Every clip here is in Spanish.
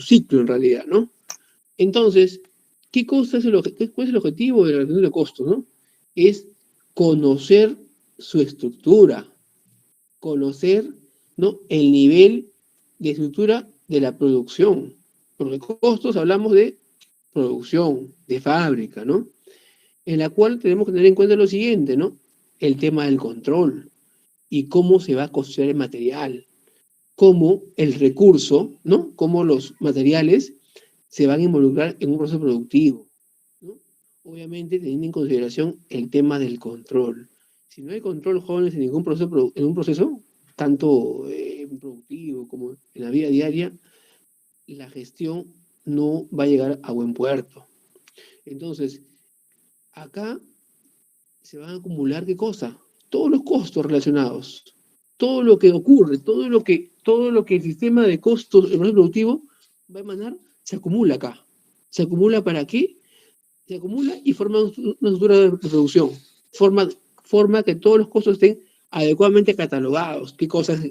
ciclo en realidad, ¿no? Entonces, cuál es el objetivo de la reducción de costos, ¿no? Es conocer su estructura, conocer, ¿no?, el nivel de estructura de la producción. Porque costos hablamos de producción, de fábrica, ¿no? En la cual tenemos que tener en cuenta lo siguiente, ¿no? El tema del control y cómo se va a costear el material, cómo el recurso, ¿no?, cómo los materiales se van a involucrar en un proceso productivo, ¿no? Obviamente teniendo en consideración el tema del control. Si no hay control, jóvenes, en ningún proceso, tanto productivo como en la vida diaria, la gestión no va a llegar a buen puerto. Entonces, acá se van a acumular, ¿qué cosa? Todos los costos relacionados, todo lo que ocurre, todo lo que el sistema de costos en el proceso productivo va a emanar, se acumula acá. ¿Se acumula para qué? Se acumula y forma una estructura de producción. Forma que todos los costos estén adecuadamente catalogados. ¿Qué cosas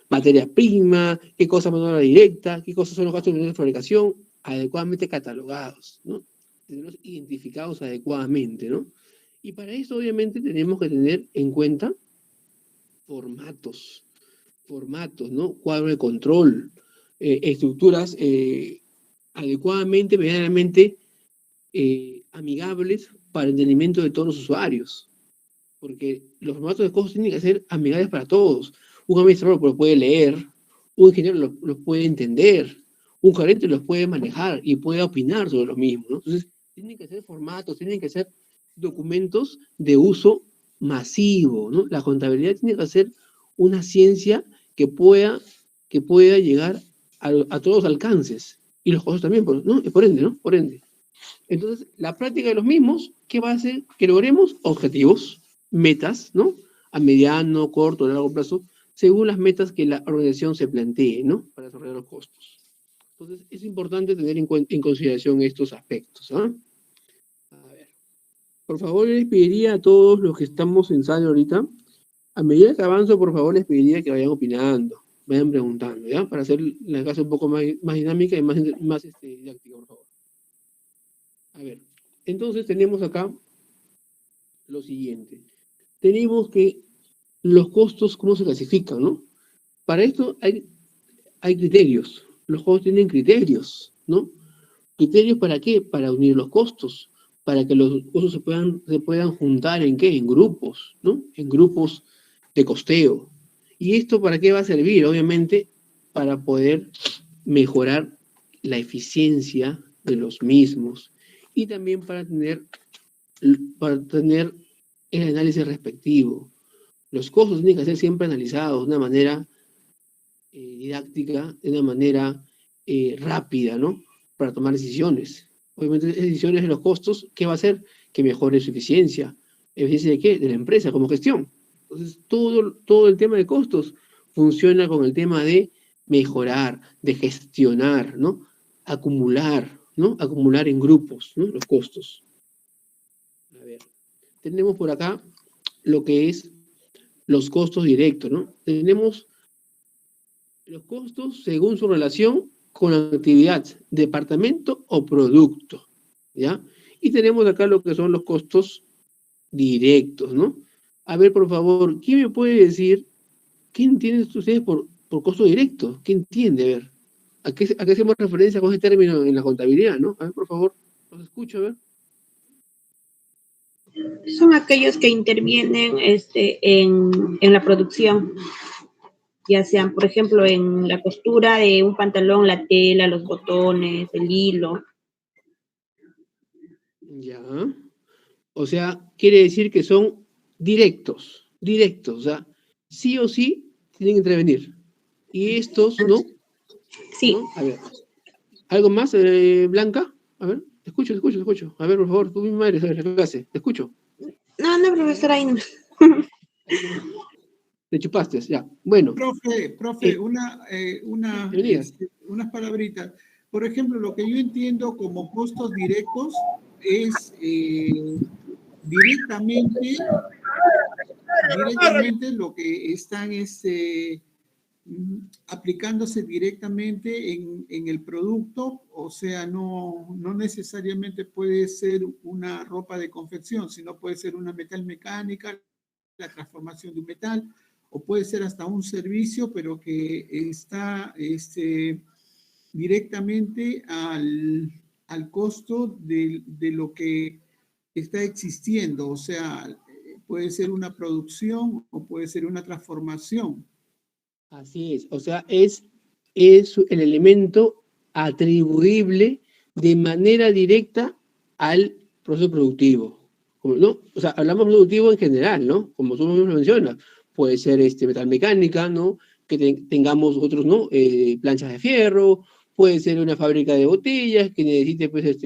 materia prima? ¿Qué cosas mano de obra directa? ¿Qué cosas son los gastos de fabricación? Adecuadamente catalogados, ¿no? Tenerlos identificados adecuadamente, ¿no? Y para eso, obviamente, tenemos que tener en cuenta formatos, ¿no? Cuadro de control, estructuras adecuadamente, medianamente amigables para el entendimiento de todos los usuarios. Porque los formatos de costos tienen que ser amigables para todos. Un administrador lo puede leer, un ingeniero lo puede entender, un gerente los puede manejar y puede opinar sobre lo mismo, ¿no? Entonces, tienen que ser formatos, tienen que ser documentos de uso masivo, ¿no? La contabilidad tiene que ser una ciencia que pueda llegar a todos los alcances. Y los costos también, ¿no? Por ende, ¿no? Por ende. Entonces, la práctica de los mismos, ¿qué va a hacer? Que logremos objetivos, metas, ¿no? A mediano, corto, largo plazo, según las metas que la organización se plantee, ¿no? Para desarrollar los costos. Entonces, es importante tener en consideración estos aspectos, ¿ah? A ver. Por favor, les pediría a todos los que estamos en sala ahorita, a medida que avanzo, por favor, les pediría que vayan opinando, vayan preguntando, ¿ya? Para hacer la clase un poco más dinámica y más didáctica, por favor. A ver, entonces tenemos acá lo siguiente. Tenemos que los costos, ¿cómo se clasifican, no? Para esto hay criterios. Los costos tienen criterios, ¿no? ¿Criterios para qué? Para unir los costos, para que los costos se puedan juntar ¿en qué? En grupos, ¿no? En grupos de costeo. ¿Y esto para qué va a servir? Obviamente, para poder mejorar la eficiencia de los mismos y también para tener el análisis respectivo. Los costos tienen que ser siempre analizados de una manera didáctica, de una manera rápida, ¿no? Para tomar decisiones. Obviamente, decisiones de los costos, ¿qué va a hacer? Que mejore su eficiencia. ¿Eficiencia de qué? De la empresa como gestión. Entonces, todo el tema de costos funciona con el tema de mejorar, de gestionar, ¿no? Acumular, ¿no? Acumular en grupos, ¿no? Los costos. A ver, tenemos por acá lo que es los costos directos, ¿no? Tenemos los costos según su relación con la actividad, departamento o producto, ¿ya? Y tenemos acá lo que son los costos directos, ¿no? A ver, por favor, ¿quién me puede decir qué entienden ustedes por costo directo? ¿Qué entiende? A ver, ¿a qué hacemos referencia con ese término en la contabilidad, no? A ver, por favor, los escucho, a ver. Son aquellos que intervienen en la producción, ya sean, por ejemplo, en la costura de un pantalón, la tela, los botones, el hilo. Ya. O sea, quiere decir que son directos, o sea, sí o sí tienen que intervenir. Y estos, ¿no? Sí. ¿No? A ver, ¿algo más, Blanca? A ver, te escucho. A ver, por favor, tú misma eres, a ver, la clase, te escucho. No, profesora, ahí no. Te chupaste, ya. Bueno. Profe, unas palabritas. Por ejemplo, lo que yo entiendo como costos directos es directamente lo que están aplicándose directamente en el producto, o sea, no necesariamente puede ser una ropa de confección, sino puede ser una metal mecánica, la transformación de un metal, o puede ser hasta un servicio, pero que está directamente al costo de lo que está existiendo, o sea, puede ser una producción o puede ser una transformación. Así es, o sea, es el elemento atribuible de manera directa al proceso productivo, ¿no? O sea, hablamos productivo en general, ¿no? Como tú mismo mencionas, puede ser metal mecánica, ¿no? Que tengamos otros, ¿no? Planchas de fierro, puede ser una fábrica de botellas que necesite, pues,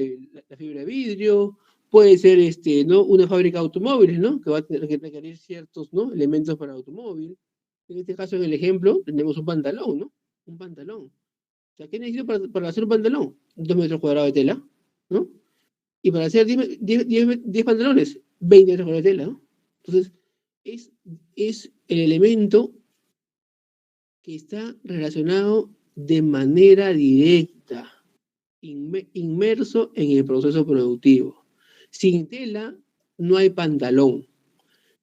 la fibra de vidrio, puede ser, ¿no? Una fábrica de automóviles, ¿no? Que va a tener que requerir ciertos, ¿no? Elementos para automóvil. En este caso, en el ejemplo, tenemos un pantalón, ¿no? Un pantalón. O sea, ¿qué necesito para hacer un pantalón? 2 metros cuadrados de tela, ¿no? Y para hacer 10 pantalones, 20 metros cuadrados de tela, ¿no? Entonces, es el elemento que está relacionado de manera directa, inmerso en el proceso productivo. Sin tela, no hay pantalón.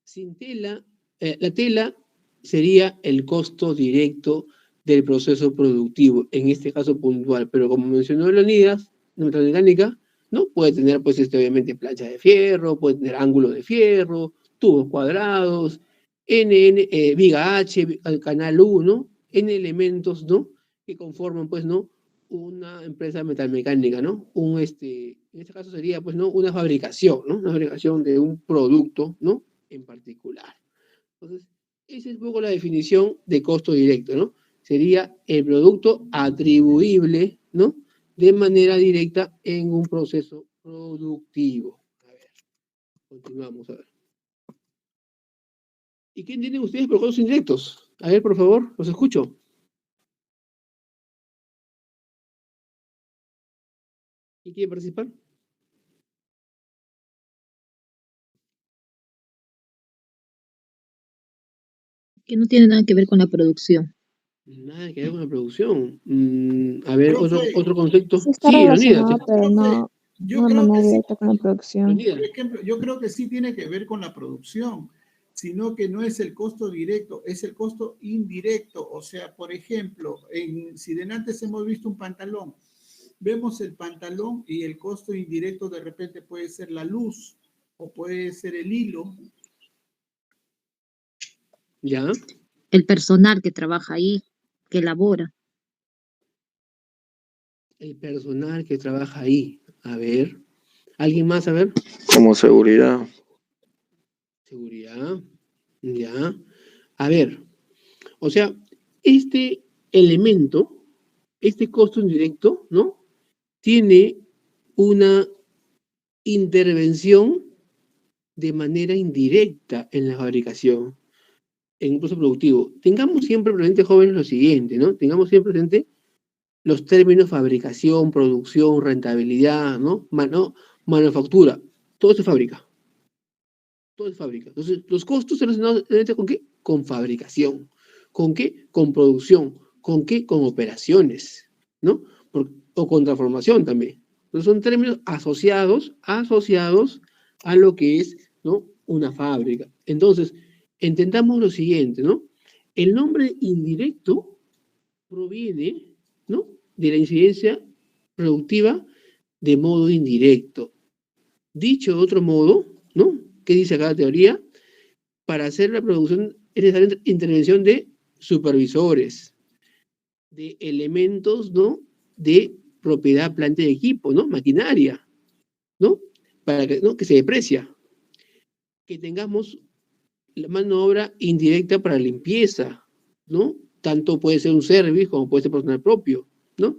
Sin tela, la tela sería el costo directo del proceso productivo, en este caso puntual, pero como mencionó Leonidas, la metalmecánica, ¿no? Puede tener, pues, obviamente, planchas de fierro, puede tener ángulos de fierro, tubos cuadrados, viga H, canal U, ¿no? N elementos, ¿no? Que conforman, pues, ¿no? Una empresa metalmecánica, ¿no? En este caso sería, pues, ¿no? Una fabricación, ¿no? Una fabricación de un producto, ¿no? En particular. Entonces, esa es un poco la definición de costo directo, ¿no? Sería el producto atribuible, ¿no? De manera directa en un proceso productivo. A ver, continuamos, a ver. ¿Y qué entienden ustedes por costos indirectos? A ver, por favor, los escucho. ¿Quién quiere participar? Que no tiene nada que ver con la producción. Nada que ver con la producción. A ver, Profe, otro concepto. Sí está Sí, Leonidas. relacionado, pero no yo de creo manera que sí, directa con la producción. Leonidas. por ejemplo, yo creo que sí tiene que ver con la producción, sino que no es el costo directo, es el costo indirecto. O sea, por ejemplo, si de antes hemos visto un pantalón, vemos el pantalón y el costo indirecto de repente puede ser la luz o puede ser el hilo. ¿Ya? El personal que trabaja ahí, que elabora. El personal que trabaja ahí. A ver. ¿Alguien más? A ver. Como seguridad. Seguridad. Ya. A ver. O sea, este elemento, este costo indirecto, ¿no? Tiene una intervención de manera indirecta en la fabricación, en un proceso productivo. Tengamos siempre presente, jóvenes, lo siguiente, ¿no? Tengamos siempre presente los términos fabricación, producción, rentabilidad, ¿no? Manufactura. Todo se fabrica. Todo se fabrica. Entonces, los costos se relacionados con qué? Con fabricación. ¿Con qué? Con producción. ¿Con qué? Con operaciones, ¿no? O con transformación también. Entonces, son términos asociados a lo que es, ¿no? Una fábrica. Entonces, entendamos lo siguiente, ¿no? El nombre indirecto proviene, ¿no? De la incidencia productiva de modo indirecto. Dicho de otro modo, ¿no? ¿Qué dice acá la teoría? Para hacer la producción es necesaria intervención de supervisores, de elementos, ¿no? De propiedad, planta y equipo, ¿no? Maquinaria, ¿no? Para que, ¿no? Que se deprecia. Que tengamos la mano de obra indirecta para limpieza, ¿no? Tanto puede ser un servicio como puede ser personal propio, ¿no?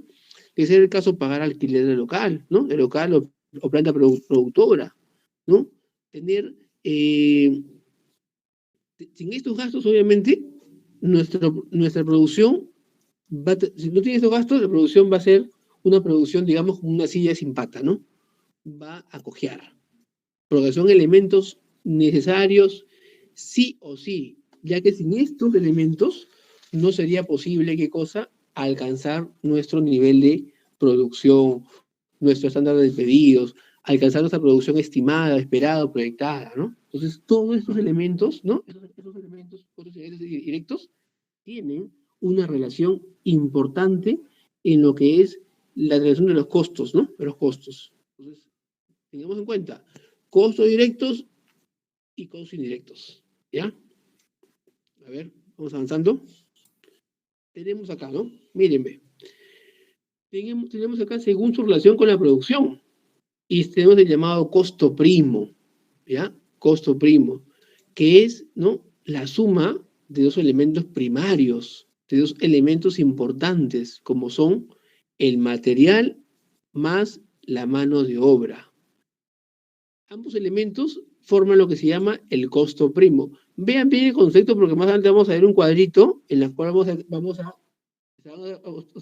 Que sea el caso pagar alquiler del local, ¿no? El local o planta productora, ¿no? Tener, sin estos gastos, obviamente, nuestra producción, si no tiene estos gastos, la producción va a ser una producción, digamos, como una silla sin pata, ¿no? Va a cojear, porque son elementos necesarios sí o sí, ya que sin estos elementos no sería posible, ¿qué cosa? Alcanzar nuestro nivel de producción, nuestro estándar de pedidos, alcanzar nuestra producción estimada, esperada, proyectada, ¿no? Entonces, todos estos elementos, ¿no? Esos elementos, costos indirectos y directos, tienen una relación importante en lo que es la relación de los costos, ¿no? De los costos. Entonces, tengamos en cuenta costos directos y costos indirectos, ¿ya? A ver, vamos avanzando. Tenemos acá, ¿no? Mírenme. Tenemos acá según su relación con la producción. Y tenemos el llamado costo primo, ¿ya? Costo primo, que es, ¿no? La suma de dos elementos primarios, de dos elementos importantes, como son el material más la mano de obra. Ambos elementos forman lo que se llama el costo primo. Vean bien el concepto porque más adelante vamos a ver un cuadrito en el cual vamos a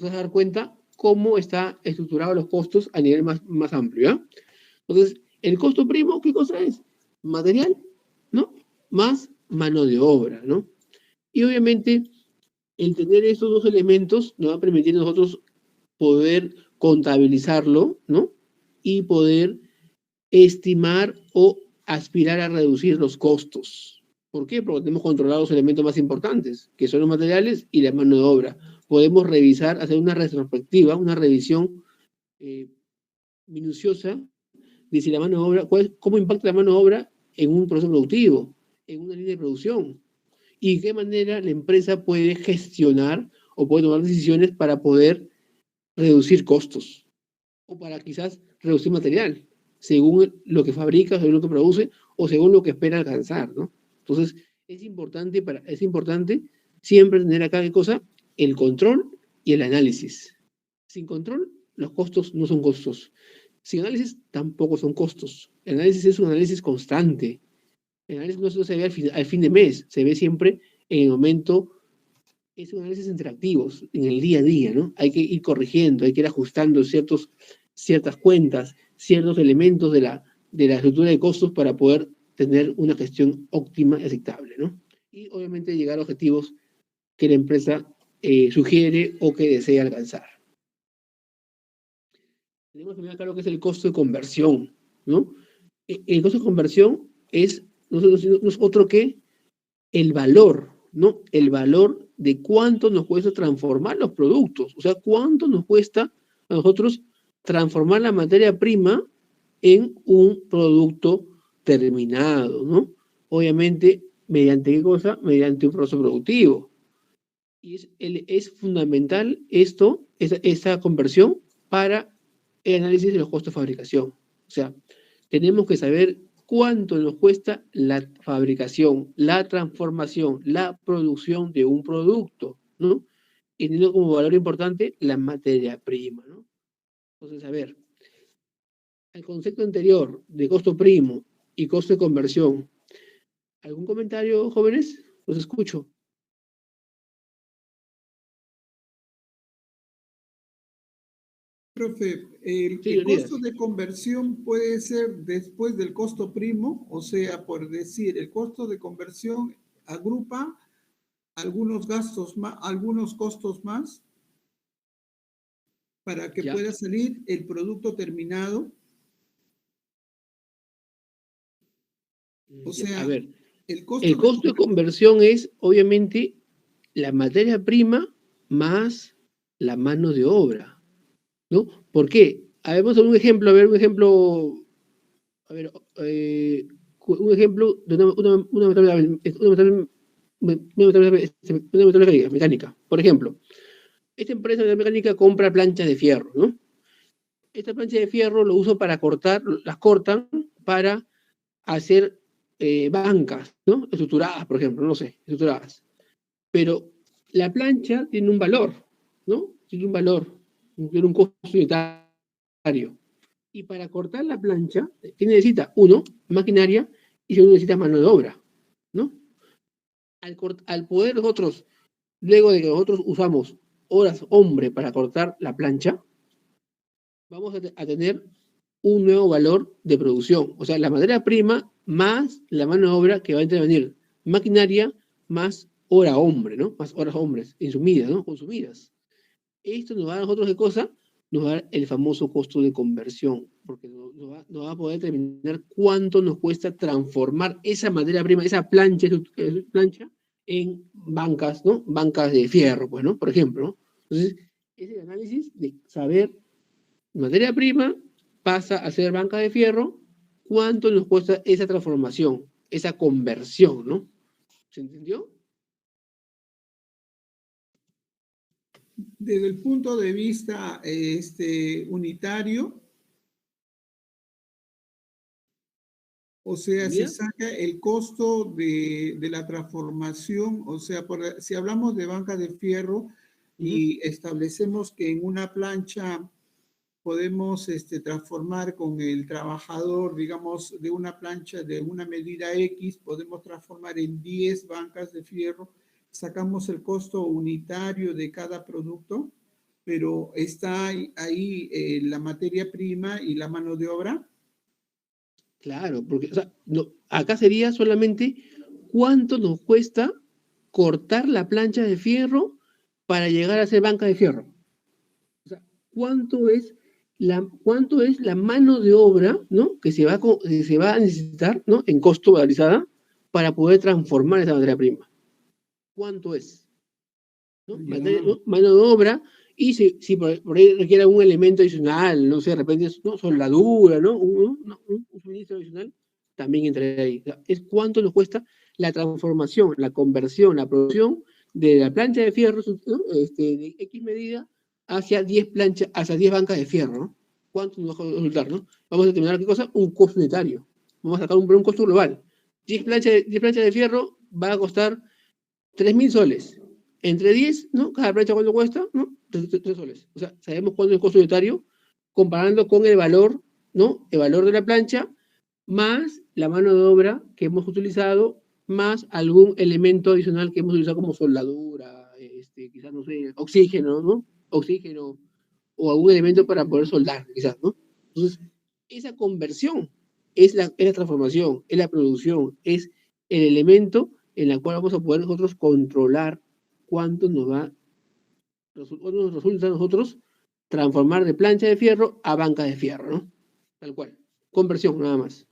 dar cuenta cómo está estructurado los costos a nivel más amplio, ¿ya? Entonces, el costo primo, ¿qué cosa es? Material, ¿no? Más mano de obra, ¿no? Y obviamente, el tener estos dos elementos nos va a permitir a nosotros poder contabilizarlo, ¿no? Y poder estimar o aspirar a reducir los costos. ¿Por qué? Porque tenemos controlados los elementos más importantes, que son los materiales y la mano de obra. Podemos revisar, hacer una retrospectiva, una revisión minuciosa de si la mano de obra, cómo impacta la mano de obra en un proceso productivo, en una línea de producción, y de qué manera la empresa puede gestionar o puede tomar decisiones para poder reducir costos o para quizás reducir material, según lo que fabrica, según lo que produce o según lo que espera alcanzar, ¿no? Entonces, es importante siempre tener acá, ¿qué cosa? El control y el análisis. Sin control, los costos no son costos. Sin análisis, tampoco son costos. El análisis es un análisis constante. El análisis no se ve al fin de mes, se ve siempre en el momento. Es un análisis interactivo, en el día a día, ¿no? Hay que ir corrigiendo, hay que ir ajustando ciertas cuentas, ciertos elementos de la estructura de costos para poder tener una gestión óptima y aceptable, ¿no? Y obviamente llegar a objetivos que la empresa sugiere o que desea alcanzar. Tenemos que ver acá lo que es el costo de conversión, ¿no? El costo de conversión no es otro que el valor, ¿no? El valor de cuánto nos cuesta transformar los productos, o sea, cuánto nos cuesta a nosotros transformar la materia prima en un producto terminado, ¿no? Obviamente, ¿mediante qué cosa? Mediante un proceso productivo. Y es fundamental esa conversión para el análisis de los costos de fabricación. O sea, tenemos que saber cuánto nos cuesta la fabricación, la transformación, la producción de un producto, ¿no? Y teniendo como valor importante la materia prima, ¿no? Entonces, a ver, el concepto anterior de costo primo y costo de conversión, ¿algún comentario, jóvenes? Los escucho. Profe, el costo de conversión puede ser después del costo primo, o sea, por decir, el costo de conversión agrupa algunos gastos más, algunos costos más para que pueda salir el producto terminado. O sea, a ver, el costo de conversión es obviamente la materia prima más la mano de obra, ¿no? ¿Por qué? Vamos a ver un ejemplo, un ejemplo de una metalúrgica mecánica. Por ejemplo, esta empresa de mecánica compra planchas de fierro, ¿no? Esta plancha de fierro lo uso para las cortan para hacer bancas, ¿no? Estructuradas, por ejemplo, no sé, estructuradas. Pero la plancha tiene un valor, ¿no? Tiene un valor, tiene un costo unitario. Y para cortar la plancha, ¿qué necesita? Uno, maquinaria, y segundo, necesita mano de obra, ¿no? Al poder nosotros, luego de que nosotros usamos horas hombre para cortar la plancha, vamos a tener un nuevo valor de producción. O sea, la materia prima más la mano de obra que va a intervenir, maquinaria más hora hombre, ¿no? Más horas hombres insumidas, ¿no? Consumidas. Esto nos va a dar a nosotros, ¿qué cosa? Nos va a dar el famoso costo de conversión, porque nos va a poder determinar cuánto nos cuesta transformar esa materia prima, esa plancha, en bancas, ¿no? Bancas de fierro, pues, ¿no? Por ejemplo, ¿no? Entonces, es el análisis de saber materia prima pasa a ser banca de fierro, cuánto nos cuesta esa transformación, esa conversión, ¿no? ¿Se entendió? Desde el punto de vista unitario, o sea, se ¿Ya? saca el costo de la transformación, o sea, si hablamos de banca de fierro y establecemos que en una plancha podemos transformar con el trabajador, digamos, de una plancha de una medida X, podemos transformar en 10 bancas de fierro, sacamos el costo unitario de cada producto, pero está ahí la materia prima y la mano de obra. Claro, porque o sea, no, acá sería solamente cuánto nos cuesta cortar la plancha de fierro para llegar a ser banca de fierro. O sea, cuánto es la mano de obra, ¿no? Que se va a necesitar, ¿no? En costo valorizada para poder transformar esa materia prima. ¿Cuánto es? ¿No? Mano de obra, y si por ahí requiere algún elemento adicional, no sé, de repente, ¿no? Soldadura, ¿no? Un suministro adicional, también entraría ahí. O sea, es cuánto nos cuesta la transformación, la conversión, la producción de la plancha de fierro, ¿no? De X medida hacia 10 planchas, hacia 10 bancas de fierro, ¿no? ¿Cuánto nos va a resultar, no? Vamos a determinar qué cosa, un costo unitario. Vamos a sacar un costo global. 10 planchas de fierro va a costar 3.000 soles. Entre 10, ¿no? Cada plancha, ¿cuánto cuesta? ¿No? 3 soles. O sea, sabemos cuánto es el costo unitario comparando con el valor, ¿no? El valor de la plancha más la mano de obra que hemos utilizado, más algún elemento adicional que hemos utilizado como soldadura, quizás, no sé, oxígeno, ¿no? Oxígeno o algún elemento para poder soldar, quizás, ¿no? Entonces, esa conversión es la transformación, es la producción, es el elemento en la cual vamos a poder nosotros controlar cuánto nos resulta a nosotros transformar de plancha de fierro a banca de fierro, ¿no? Tal cual. Conversión, nada más.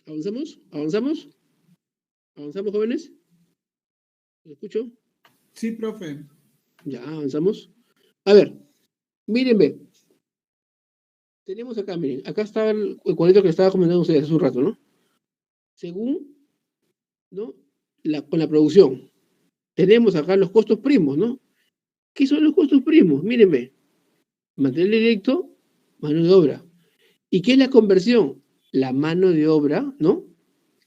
¿Avanzamos? ¿Avanzamos? ¿Avanzamos, jóvenes? ¿Lo escucho? Sí, profe. Ya, avanzamos. A ver, miren, ve. Tenemos acá, miren, acá estaba el cuadrito que estaba comentando ustedes hace un rato, ¿no? Según, ¿no? Con la producción. Tenemos acá los costos primos, ¿no? ¿Qué son los costos primos? Miren, ve. Material directo, mano de obra. ¿Y qué es la conversión? La mano de obra, ¿no?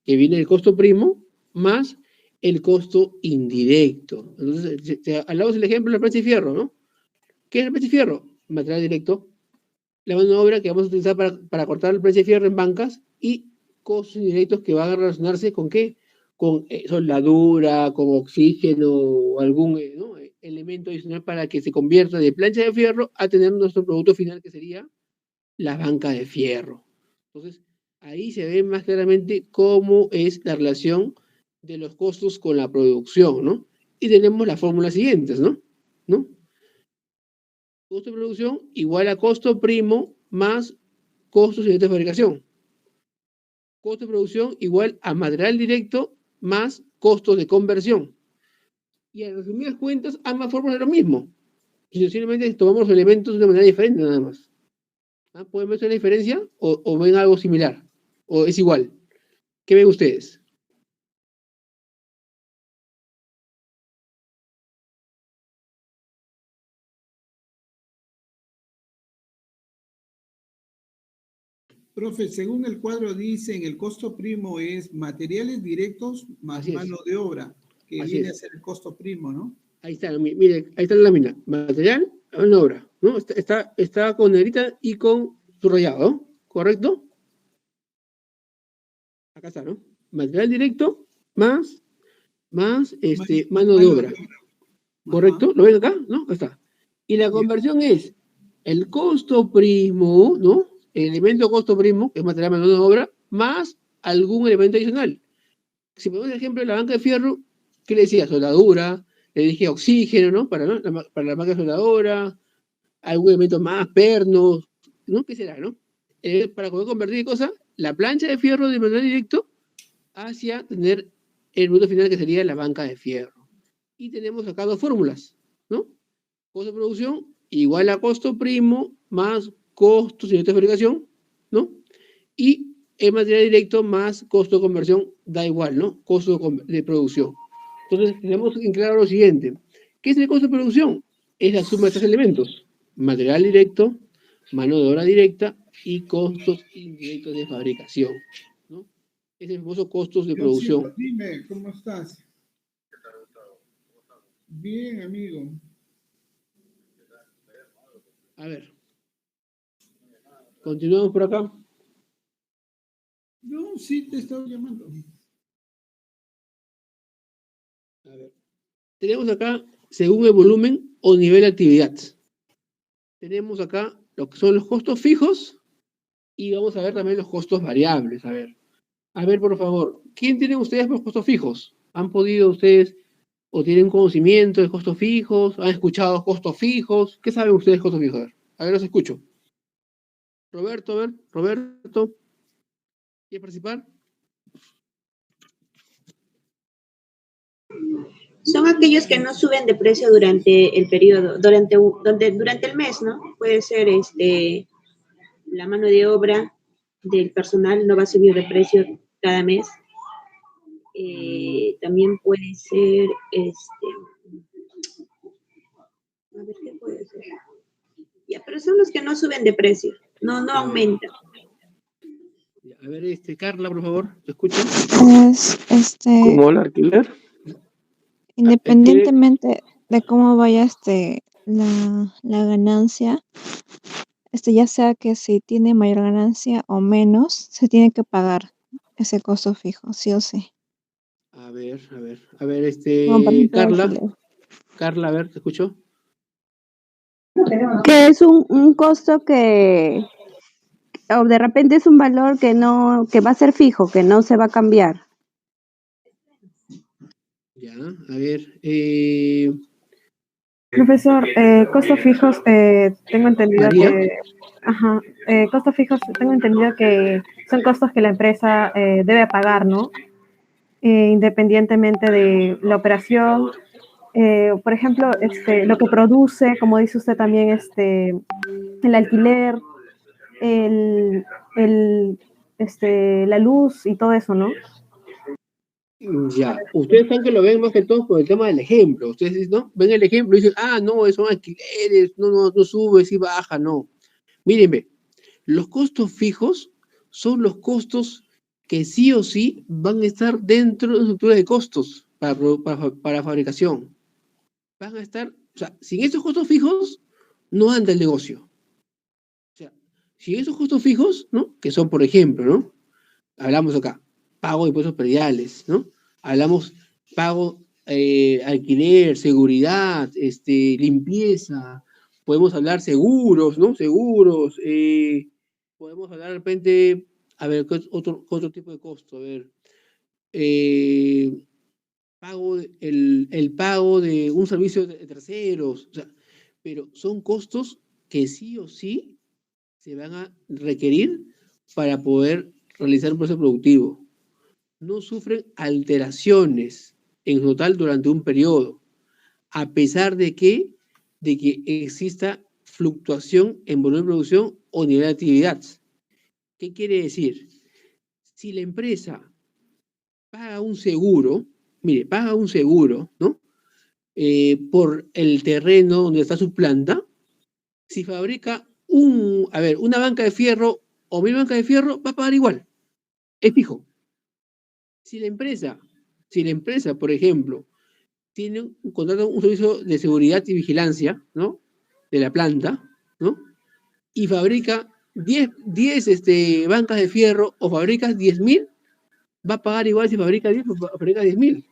Que viene del costo primo más el costo indirecto. Entonces, hablamos del ejemplo de la plancha de fierro, ¿no? ¿Qué es la plancha de fierro? Material directo, la mano de obra que vamos a utilizar para cortar el plancha de fierro en bancas y costos indirectos que van a relacionarse con qué? Con soldadura, con oxígeno o algún ¿no? elemento adicional para que se convierta de plancha de fierro a tener nuestro producto final que sería la banca de fierro. Entonces, ahí se ve más claramente cómo es la relación de los costos con la producción, ¿no? Y tenemos las fórmulas siguientes, ¿no? Costo de producción igual a costo primo más costos de fabricación. Costo de producción igual a material directo más costos de conversión. Y en resumidas cuentas, ambas fórmulas es lo mismo. Y sencillamente tomamos los elementos de una manera diferente nada más. ¿Ah? ¿Pueden ver una diferencia o ven algo similar? ¿O es igual? ¿Qué ven ustedes? Profe, según el cuadro dicen, el costo primo es materiales directos más mano de obra, que viene a ser el costo primo, ¿no? Ahí está, mire, ahí está la lámina. Material, mano de obra, ¿no? Está con negrita y con subrayado, ¿no? ¿Correcto? Acá está, ¿no? Material directo más mano de obra. ¿Correcto? ¿Lo ven acá? ¿No? Acá está. Y la conversión es el costo primo, ¿no? el elemento costo primo, que es material mano de obra, más algún elemento adicional. Si ponemos el ejemplo de la banca de fierro, ¿qué le decía? Soldadura, le dije oxígeno, ¿no? Para la máquina soldadora, algún elemento más, pernos, ¿no? ¿Qué será, no? Para poder convertir cosas, la plancha de fierro de material directo hacia tener el producto final que sería la banca de fierro. Y tenemos acá dos fórmulas, ¿no? Costo de producción igual a costo primo más costo sin de fabricación, ¿no? Y el material directo más costo de conversión da igual, ¿no? Costo de producción. Entonces, tenemos en claro lo siguiente. ¿Qué es el costo de producción? Es la suma de tres elementos. Material directo, mano de obra directa y costos indirectos de fabricación, ¿no? Es el famoso costos de producción. Dime, ¿cómo estás? Bien, amigo. A ver. Continuamos por acá. No, sí te estaba llamando. A ver. Tenemos acá, según el volumen o nivel de actividad. Tenemos acá lo que son los costos fijos y vamos a ver también los costos variables. A ver, por favor, ¿quién tienen ustedes los costos fijos? ¿Han podido ustedes o tienen conocimiento de costos fijos? ¿Han escuchado costos fijos? ¿Qué saben ustedes de costos fijos? A ver, los escucho. Roberto, a ver, Roberto, ¿quiere participar? Son aquellos que no suben de precio durante el periodo, durante el mes, ¿no? Puede ser la mano de obra del personal no va a subir de precio cada mes. También puede ser, a ver, ¿qué puede ser? Ya, pero son los que no suben de precio, no aumentan. A ver, Carla, por favor, ¿te escucho? ¿Cómo el alquiler? Independientemente de cómo vaya la ganancia, ya sea que si tiene mayor ganancia o menos, se tiene que pagar ese costo fijo, sí o sí. A ver, Como por ejemplo, Carla, alquiler. a ver, ¿te escucho? Que es un costo que, o de repente es un valor que va a ser fijo, que no se va a cambiar. Ya, a ver, Profesor, costos fijos, tengo entendido María. Costos fijos, tengo entendido que son costos que la empresa debe pagar, ¿no? Independientemente de la operación. Por ejemplo, lo que produce, como dice usted también, el alquiler, la luz y todo eso, ¿no? Ya, ustedes saben que lo ven más que todo por el tema del ejemplo. Ustedes, ¿no? Ven el ejemplo y dicen, no, son alquileres, no sube, sí baja, no. Mírenme, los costos fijos son los costos que sí o sí van a estar dentro de la estructura de costos para fabricación. Van a estar, o sea, sin esos costos fijos no anda el negocio. O sea, sin esos costos fijos, ¿no? Que son, por ejemplo, ¿no? Hablamos acá, pago de impuestos prediales, ¿no? Hablamos pago, alquiler, seguridad, limpieza, podemos hablar seguros, ¿no? Seguros, podemos hablar de repente, a ver, otro tipo de costo, a ver, el pago de un servicio de terceros, o sea, pero son costos que sí o sí se van a requerir para poder realizar un proceso productivo. No sufren alteraciones en total durante un periodo, a pesar de que exista fluctuación en volumen de producción o nivel de actividad. ¿Qué quiere decir? Si la empresa paga un seguro, ¿no? Por el terreno donde está su planta, si fabrica una banca de fierro o 1000 bancas de fierro, va a pagar igual. Es fijo. Si la empresa, por ejemplo, tiene un servicio de seguridad y vigilancia, ¿no? De la planta, ¿no? Y fabrica 10 bancas de fierro o fabricas 10.000, va a pagar igual si fabrica 10 o fabrica 10.000.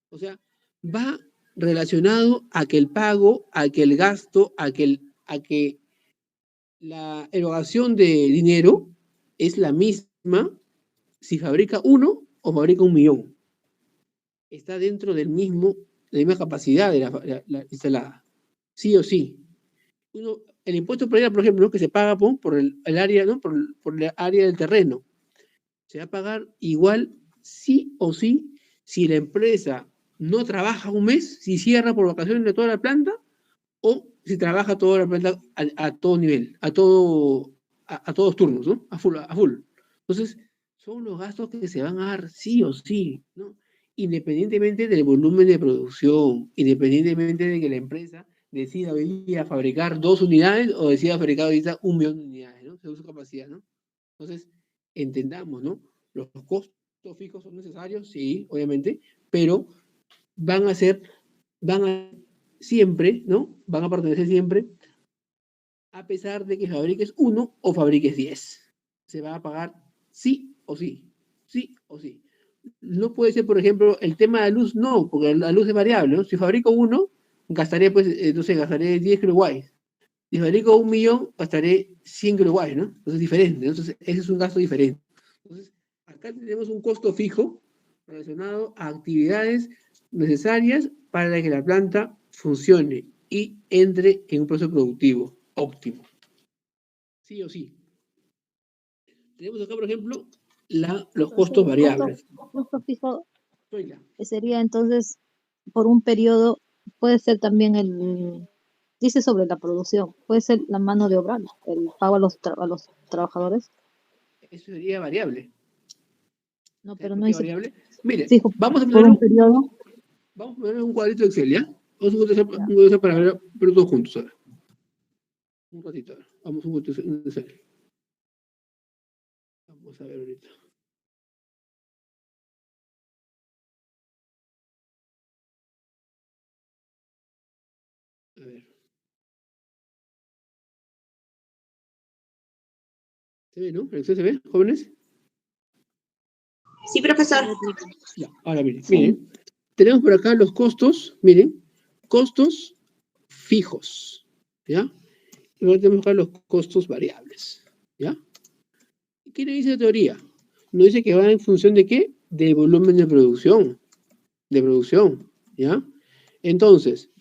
O sea, va relacionado a que el pago, a que el gasto, a que la erogación de dinero es la misma si fabrica 1 o fabrica 1.000.000. Está dentro de la misma capacidad de la instalada. Sí o sí. El impuesto predial, por ejemplo, que se paga por el área, ¿no? por el área del terreno, se va a pagar igual sí o sí si la empresa no trabaja un mes, si cierra por vacaciones de toda la planta, o si trabaja toda la planta a todo nivel, a todos turnos, ¿no? A full. Entonces, son los gastos que se van a dar sí o sí, ¿no? Independientemente del volumen de producción, independientemente de que la empresa decida hoy día fabricar 2 unidades o decida fabricar ahorita 1.000.000 de unidades, ¿no? Según su capacidad, ¿no? Entonces, entendamos, ¿no? Los costos fijos son necesarios, sí, obviamente, pero van a siempre, ¿no? Van a pertenecer siempre, a pesar de que fabriques 1 o fabriques 10. Se va a pagar sí o sí. Sí o sí. No puede ser, por ejemplo, el tema de la luz, no, porque la luz es variable, ¿no? Si fabrico 1, gastaré, pues, no sé, gastaré 10 kilowatts. Si fabrico 1.000.000, gastaré 100 kilowatts, ¿no? Entonces es diferente, ¿no? Entonces ese es un gasto diferente. Entonces, acá tenemos un costo fijo relacionado a actividades necesarias para que la planta funcione y entre en un proceso productivo óptimo. Sí o sí. Tenemos acá, por ejemplo, los costos variables. Costo fijo, Zoila. que sería entonces por un periodo, puede ser también dice sobre la producción, puede ser la mano de obra, ¿no? El pago a los trabajadores. Eso sería variable. No, ¿Sabes pero por no qué dice variable? Mire, fijo vamos a por ponerlo un periodo. Vamos a poner un cuadrito de Excel, ¿ya? Vamos a utilizar para ver todos juntos, a ver. Un ratito, a ver. Vamos a un Excel. Vamos a ver ahorita. A ver. ¿Se ve, no? ¿El Excel se ve, jóvenes? Sí, profesor. Ya, ahora miren. Tenemos por acá los costos, miren. Costos fijos, ¿ya? Y luego tenemos acá los costos variables, ¿ya? ¿Qué le dice la teoría? Nos dice que va en función de qué? De volumen de producción. ¿Ya? Entonces,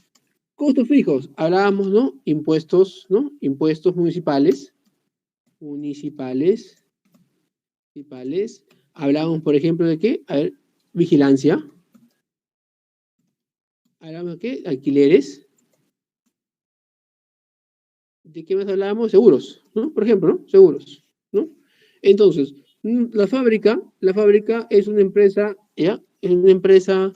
costos fijos, hablábamos, ¿no? Impuestos, ¿no? Impuestos municipales. Hablábamos, por ejemplo, de qué? A ver, vigilancia. Hablábamos de qué? Alquileres. ¿De qué más hablábamos? Seguros, ¿no? Por ejemplo, ¿no? Seguros, ¿no? Entonces, la fábrica es una empresa, ¿ya? Es una empresa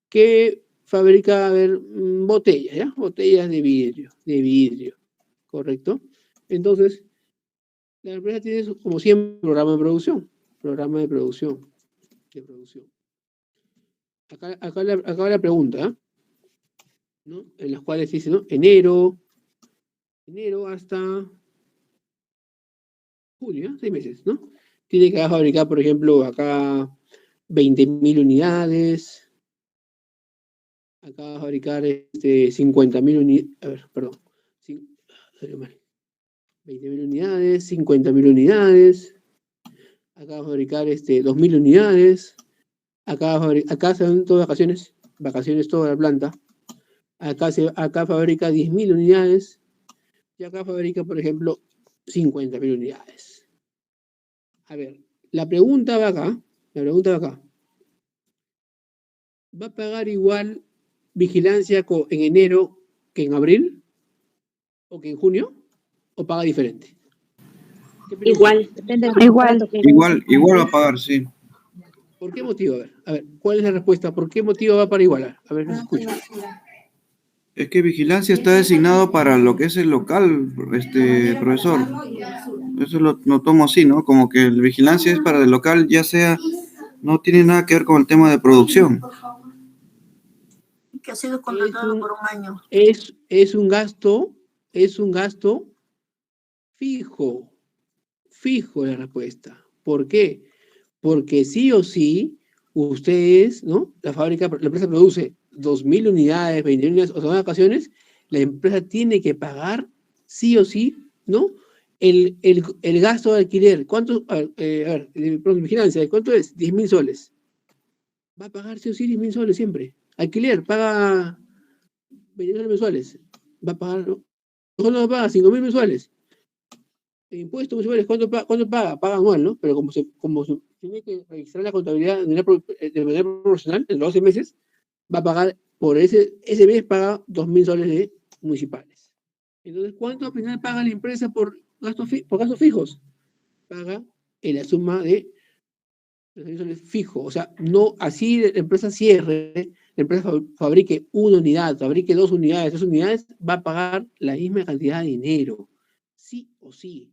que fabrica, a ver, botellas, ¿ya? Botellas de vidrio, ¿correcto? Entonces, la empresa tiene, como siempre, programa de producción. Acá la pregunta, ¿no? En las cuales dice, ¿no? Enero hasta junio, ¿ya? 6 meses, ¿no? Tiene que fabricar, por ejemplo, acá 20.000 unidades. Acá va a fabricar 50.000 unidades. A ver, perdón. Salió mal. 20.000 unidades, 50.000 unidades. Acá va a fabricar 2.000 unidades. Acá se van todas vacaciones toda la planta. Acá fabrica 10.000 unidades. Y acá fabrica, por ejemplo, 50.000 unidades. A ver, la pregunta va acá. ¿Va a pagar igual vigilancia en enero que en abril? ¿O que en junio? ¿O paga diferente? Igual. Depende del Igual. contrato que Igual va a pagar, sí. ¿Por qué motivo? A ver, ¿cuál es la respuesta? ¿Por qué motivo va para igualar? A ver, no se escucha. Es que vigilancia está designado para lo que es el local, profesor. Eso lo tomo así, ¿no? Como que la vigilancia es para el local, ya sea, no tiene nada que ver con el tema de producción. Que ha sido contratado por un año. Es un gasto fijo la respuesta. ¿Por qué? Porque sí o sí, ustedes, ¿no? La empresa produce 2.000 unidades, 20.000 unidades, o son vacaciones, la empresa tiene que pagar sí o sí, ¿no? el gasto de alquiler, ¿cuánto? A ver, vigilancia, ¿cuánto es? 10.000 soles. Va a pagar sí o sí 10.000 soles siempre. Alquiler, paga 20 soles mensuales. Va a pagar, ¿no? ¿Cuánto paga? 5.000 mensuales. Impuestos municipales, ¿cuánto paga? Paga anual, ¿no? Pero como se tiene que registrar la contabilidad de manera proporcional en los 12 meses, va a pagar por ese mes paga 2.000 soles de municipales. Entonces, ¿cuánto al final paga la empresa por gastos fijos? Paga en la suma de los 2.000 soles fijos. O sea, no así la empresa cierre, la empresa fabrique una unidad, fabrique 2 unidades, 3 unidades, va a pagar la misma cantidad de dinero. Sí o sí.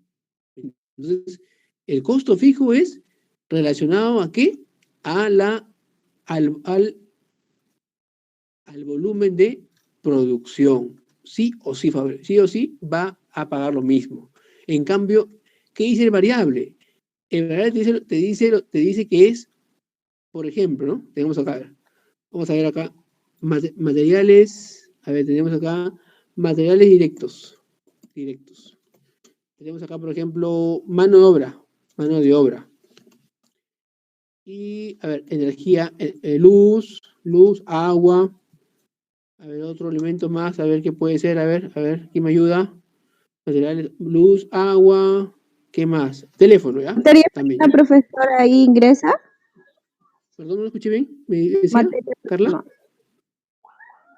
Entonces, el costo fijo es relacionado ¿a qué? Al volumen de producción. Sí o sí va a pagar lo mismo. En cambio, ¿qué dice el variable? El variable te dice que es, por ejemplo, ¿no? Tenemos acá, vamos a ver acá, materiales, a ver, tenemos acá materiales directos. Tenemos acá, por ejemplo, mano de obra. Y, a ver, energía, luz, agua. A ver, otro elemento más, a ver qué puede ser, a ver, ¿quién me ayuda? Materiales, luz, agua, ¿qué más? Teléfono, ¿ya? ¿Materia También, prima, ¿ya? profesora, ahí ingresa? Perdón, no lo escuché bien. ¿Me decía, Materia Carla? prima.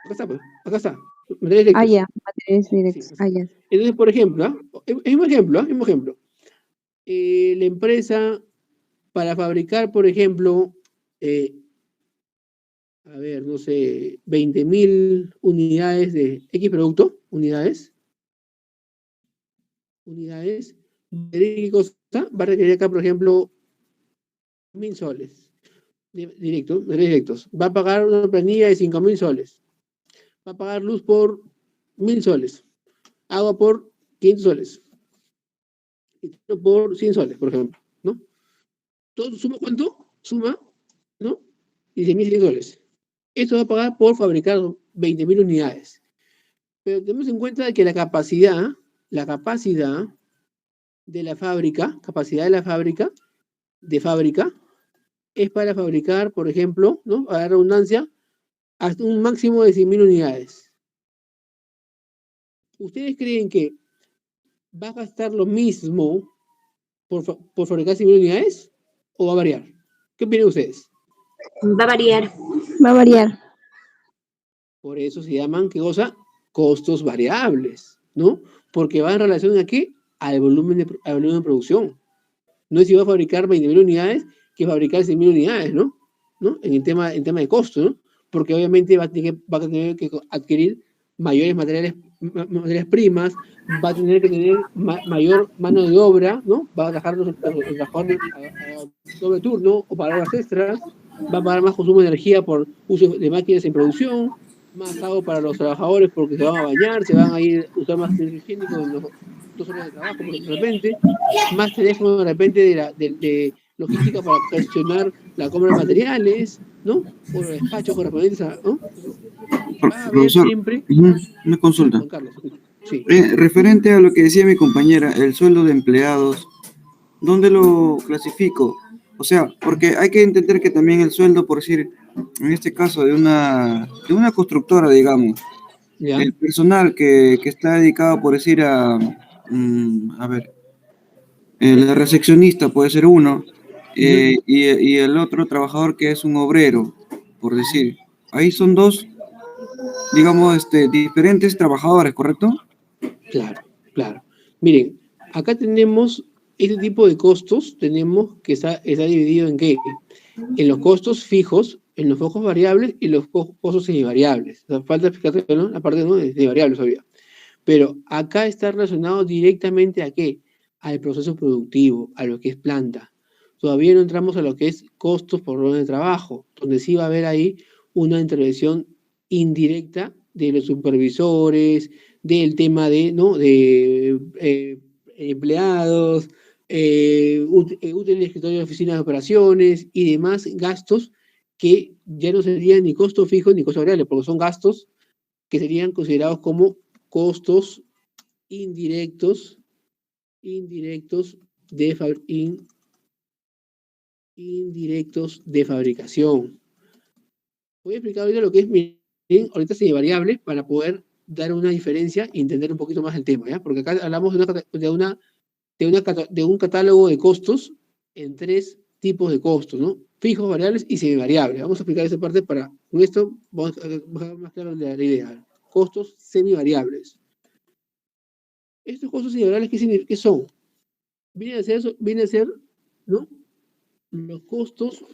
Acá está, pues, acá está. Materiales directos. Ah, ya, materiales Sí, directos. Ah, ya. entonces, por ejemplo, mismo ejemplo. La empresa, para fabricar, por ejemplo, a ver, no sé, 20.000 unidades de X producto, unidades, ¿qué cosa? Va a requerir acá, por ejemplo, 1.000 soles directos. Va a pagar una planilla de 5.000 soles. Va a pagar luz por 1.000 soles. Agua por 500 soles. Y por 100 soles, por ejemplo, ¿no? ¿Todo suma cuánto? Suma, ¿no? 16.100 soles. Esto va a pagar por fabricar 20.000 unidades. Pero tenemos en cuenta que la capacidad de la fábrica, es para fabricar, por ejemplo, ¿no? A la redundancia, hasta un máximo de 100.000 unidades. ¿Ustedes creen que va a gastar lo mismo por fabricar 100.000 unidades o va a variar? ¿Qué opinan ustedes? Va a variar. Va a variar. Por eso se llaman, ¿qué cosa? Costos variables, ¿no? Porque va en relación a qué? Al volumen de producción. No es si va a fabricar 20.000 unidades que fabricar 100.000 unidades, ¿no? En tema de costo, ¿no? Porque obviamente va a tener que adquirir mayores materias primas, va a tener que tener mayor mano de obra, ¿no? Va a dejar los trabajadores a doble turno o para horas extras, va a pagar más consumo de energía por uso de máquinas en producción, más pago para los trabajadores porque se van a bañar, se van a ir a usar más higiénico en los 2 horas de trabajo, de repente, más teléfono de repente de logística para gestionar la compra de materiales, ¿no? O los despachos correspondientes a, ¿no? Va a haber Profesor, siempre... una consulta. Juan Carlos, sí. Referente a lo que decía mi compañera, el sueldo de empleados, ¿dónde lo clasifico? O sea, porque hay que entender que también el sueldo, por decir, en este caso de una constructora, digamos, ¿Ya? el personal que está dedicado, por decir, a ver, el recepcionista puede ser uno, y el otro trabajador que es un obrero, por decir. Ahí son dos, digamos, diferentes trabajadores, ¿correcto? Claro. Miren, acá tenemos este tipo de costos, tenemos que está dividido en qué? En los costos fijos, en los costos variables y los costos semivariables. O sea, falta explicar, ¿no? La parte, ¿no? de variables todavía. Pero acá está relacionado directamente a qué? Al proceso productivo, a lo que es planta. Todavía no entramos a lo que es costos por orden de trabajo, donde sí va a haber ahí una intervención indirecta de los supervisores, del tema de, ¿no? de empleados, útiles de escritorio de oficinas de operaciones y demás gastos que ya no serían ni costo fijo ni costo variable, porque son gastos que serían considerados como costos indirectos indirectos indirectos de fabricación. Voy a explicar ahorita lo que es, miren, ahorita semivariable para poder dar una diferencia y entender un poquito más el tema, ¿ya? Porque acá hablamos de un catálogo de costos en 3 tipos de costos, ¿no? Fijos, variables y semivariables. Vamos a explicar esa parte para, con esto vamos a dejar más claro la idea. Costos semivariables. Estos costos semivariables, ¿qué son? Vienen a ser, ¿no? Los costos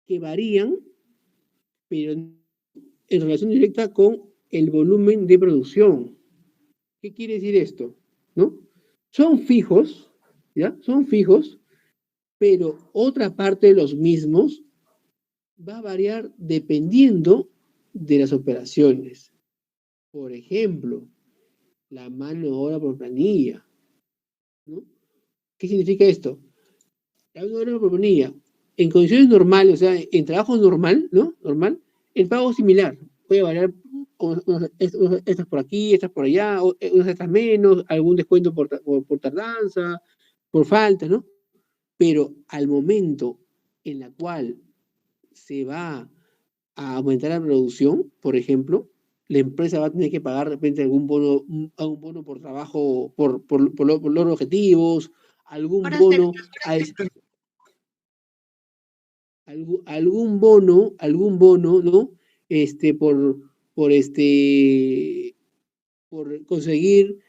que varían, pero en relación directa con el volumen de producción. ¿Qué quiere decir esto? ¿No? Son fijos, ¿ya? Son fijos, pero otra parte de los mismos va a variar dependiendo de las operaciones. Por ejemplo, la mano de obra por planilla, ¿no? ¿Qué significa esto? La mano de obra por planilla, en condiciones normales, o sea, en trabajo normal, ¿no? Normal, el pago es similar. Puede variar estas por aquí, estas por allá, unas estas menos, algún descuento por tardanza, por falta, ¿no? Pero al momento en la cual se va a aumentar la producción, por ejemplo, la empresa va a tener que pagar de repente algún bono por trabajo, por logros objetivos, algún bono, algún bono, ¿no? Por conseguir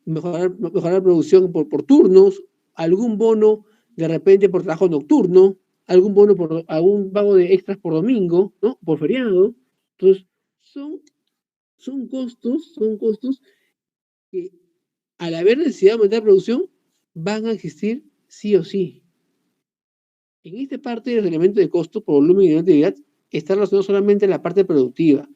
mejorar la producción por turnos, algún bono de repente por trabajo nocturno, algún bono por algún pago de extras por domingo, ¿no? Por feriado. Entonces, son costos que al haber necesidad de aumentar la producción, van a existir sí o sí. En esta parte de los elementos de costo por volumen y de utilidad está relacionado solamente la parte productiva,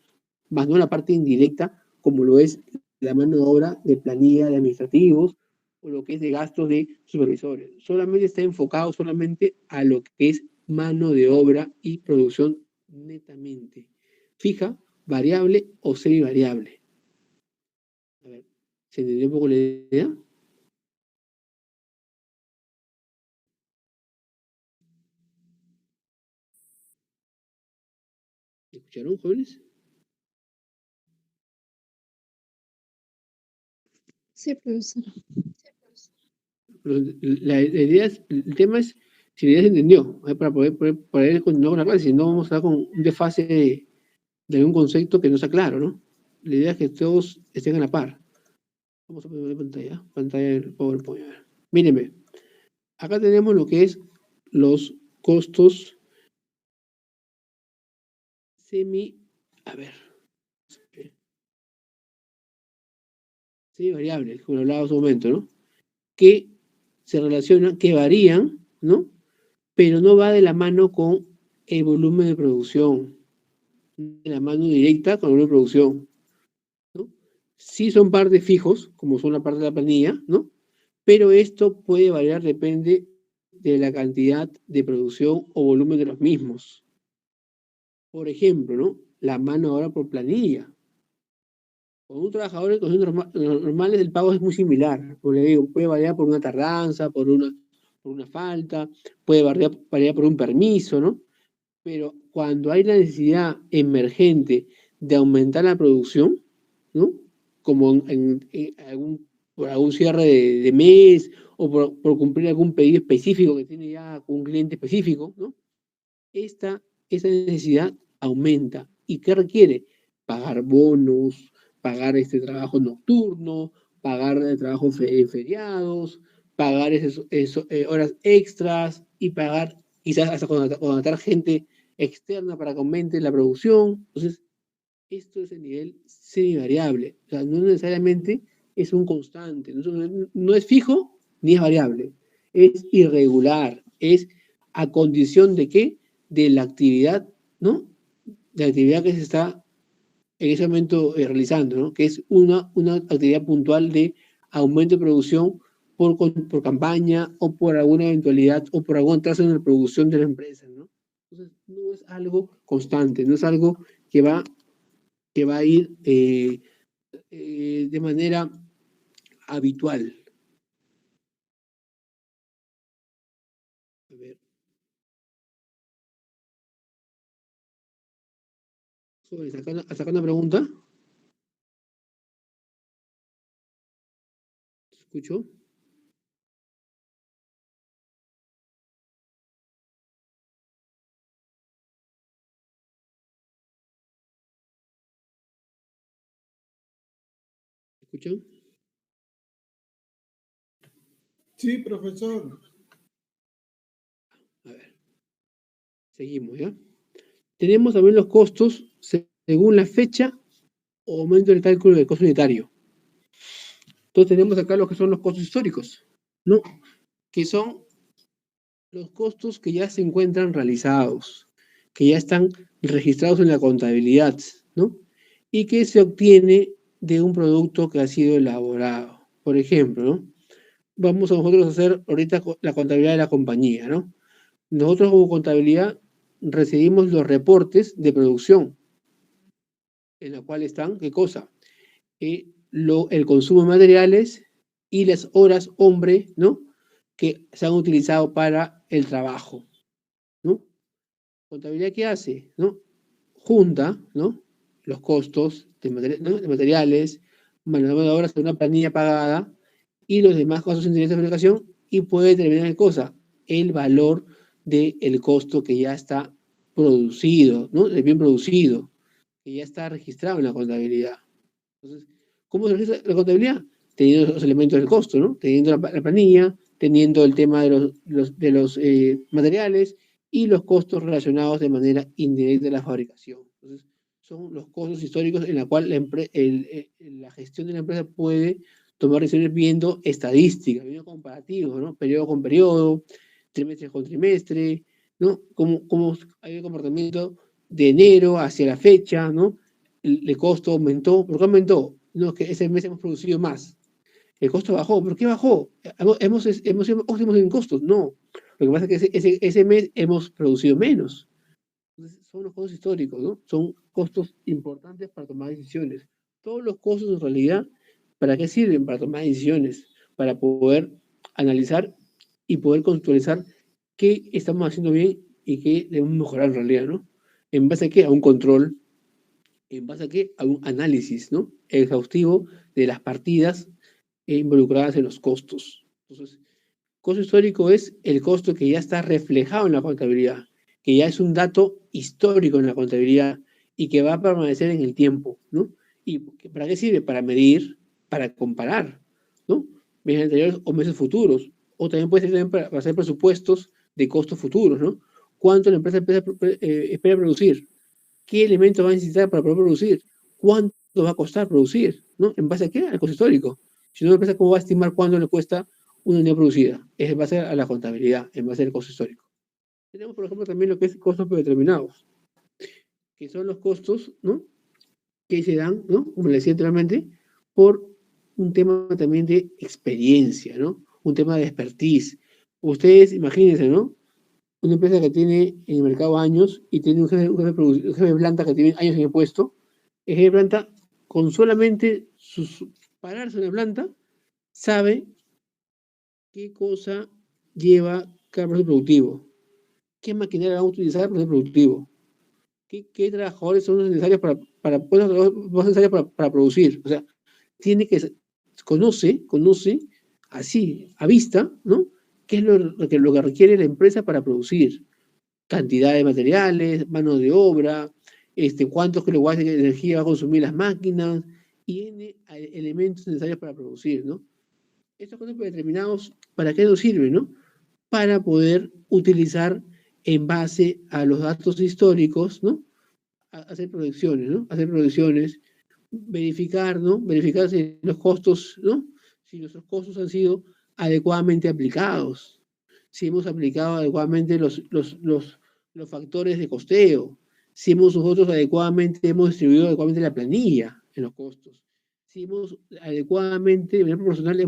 más no la parte indirecta, como lo es la mano de obra de planilla de administrativos o lo que es de gastos de supervisores. Solamente está enfocado solamente a lo que es mano de obra y producción netamente. Fija, variable o semivariable. A ver, ¿se entendió un poco la idea? ¿Escucharon, jóvenes? Sí, profesor. La idea es, el tema es si la idea se entendió, para poder continuar con la clase, si no vamos a estar con un desfase de algún concepto que no está claro, ¿no? La idea es que todos estén a la par. Vamos a poner pantalla del PowerPoint. A ver. Mírenme, acá tenemos lo que es los costos semivariables, como lo hablaba hace un momento, ¿no? Que se relacionan, que varían, ¿no? Pero no va de la mano con el volumen de producción, de la mano directa con el volumen de producción, ¿no? Sí son partes fijos, como son la parte de la planilla, ¿no? Pero esto puede variar, depende de la cantidad de producción o volumen de los mismos. Por ejemplo, ¿no? La mano de obra por planilla. Con un trabajador en condiciones normales el pago es muy similar. Como le digo, puede variar por una tardanza, por una falta, puede variar por un permiso, ¿no? Pero cuando hay la necesidad emergente de aumentar la producción, ¿no? Como por algún cierre de mes o por cumplir algún pedido específico que tiene ya un cliente específico, ¿no? Esta necesidad aumenta. ¿Y qué requiere? Pagar bonos, pagar trabajo nocturno, pagar trabajo en feriados, pagar horas extras y pagar quizás hasta contratar gente externa para que aumente la producción. Entonces, esto es el nivel semivariable. O sea, no necesariamente es un constante, no es fijo ni es variable. Es irregular, es a condición de qué? De la actividad, ¿no? De la actividad que se está en ese momento realizando, ¿no? Que es una actividad puntual de aumento de producción por campaña o por alguna eventualidad o por algún atraso en la producción de la empresa, ¿no? Entonces, no es algo constante, no es algo que va a ir de manera habitual. A ver. ¿Hasta acá una pregunta? ¿Escucho? ¿Escuchan? Sí, profesor. A ver. Seguimos, ¿ya? Tenemos también los costos según la fecha o aumento del cálculo del costo unitario. Entonces tenemos acá lo que son los costos históricos, ¿no? Que son los costos que ya se encuentran realizados, que ya están registrados en la contabilidad, ¿no? Y que se obtiene de un producto que ha sido elaborado. Por ejemplo, ¿no? Vamos a nosotros a hacer ahorita la contabilidad de la compañía, ¿no? Nosotros como contabilidad recibimos los reportes de producción, en la cual están, ¿qué cosa? El consumo de materiales y las horas hombre, ¿no? Que se han utilizado para el trabajo, ¿no? Contabilidad, ¿qué hace? ¿No? Junta, ¿no? Los costos de materiales, mano de obra de una planilla pagada y los demás costos indirectos de fabricación y puede determinar qué cosa, el valor del costo que ya está producido, ¿no? El bien producido, que ya está registrado en la contabilidad. Entonces, ¿cómo se registra la contabilidad? Teniendo los elementos del costo, ¿no? Teniendo la planilla, teniendo el tema de los materiales y los costos relacionados de manera indirecta a la fabricación. Entonces, son los costos históricos en la cual la gestión de la empresa puede tomar decisiones viendo estadísticas, viendo comparativos, ¿no? Periodo con periodo, trimestre con trimestre, ¿no? Cómo hay el comportamiento de enero hacia la fecha, ¿no? El costo aumentó. ¿Por qué aumentó? No, es que ese mes hemos producido más. El costo bajó. ¿Por qué bajó? Hemos sido óptimos en costos. No. Lo que pasa es que ese mes hemos producido menos. Entonces, son los costos históricos, ¿no? Son costos importantes para tomar decisiones. Todos los costos, en realidad, ¿para qué sirven? Para tomar decisiones, para poder analizar y poder conceptualizar qué estamos haciendo bien y qué debemos mejorar en realidad, ¿no? ¿En base a qué? A un control. ¿En base a qué? A un análisis, ¿no? Exhaustivo de las partidas involucradas en los costos. Entonces, costo histórico es el costo que ya está reflejado en la contabilidad, que ya es un dato histórico en la contabilidad y que va a permanecer en el tiempo, ¿no? ¿Y para qué sirve? Para medir, para comparar, ¿no? Meses anteriores o meses futuros. O también puede ser también para hacer presupuestos de costos futuros, ¿no? ¿Cuánto la empresa espera producir? ¿Qué elementos va a necesitar para poder producir? ¿Cuánto va a costar producir? ¿No? ¿En base a qué? Al costo histórico. Si no, la empresa, ¿cómo va a estimar cuánto le cuesta una unidad producida? Es en base a la contabilidad, en base al costo histórico. Tenemos, por ejemplo, también lo que es costos predeterminados, que son los costos, ¿no? Que se dan, ¿no? Como le decía anteriormente, por un tema también de experiencia, ¿no? Un tema de expertise. Ustedes imagínense, ¿no? Una empresa que tiene en el mercado años y tiene un jefe de planta que tiene años en el puesto, el jefe de planta, con solamente pararse en la planta, sabe qué cosa lleva cada proceso productivo, qué maquinaria va a utilizar el proceso productivo, qué trabajadores son necesarios para producir. O sea, conoce así, a vista, ¿no? ¿Qué es lo que requiere la empresa para producir? Cantidad de materiales, mano de obra, cuántos kilowatts de energía va a consumir las máquinas, y N elementos necesarios para producir, ¿no? Estos conceptos determinados, ¿para qué nos sirven, no? Para poder utilizar en base a los datos históricos, ¿no? Hacer proyecciones, ¿no? Hacer proyecciones, verificar, ¿no? Verificar si los costos, ¿no? Si nuestros costos han sido adecuadamente aplicados, si hemos aplicado adecuadamente los factores de costeo, si nosotros hemos distribuido adecuadamente la planilla en los costos, si hemos adecuadamente, de manera proporcional,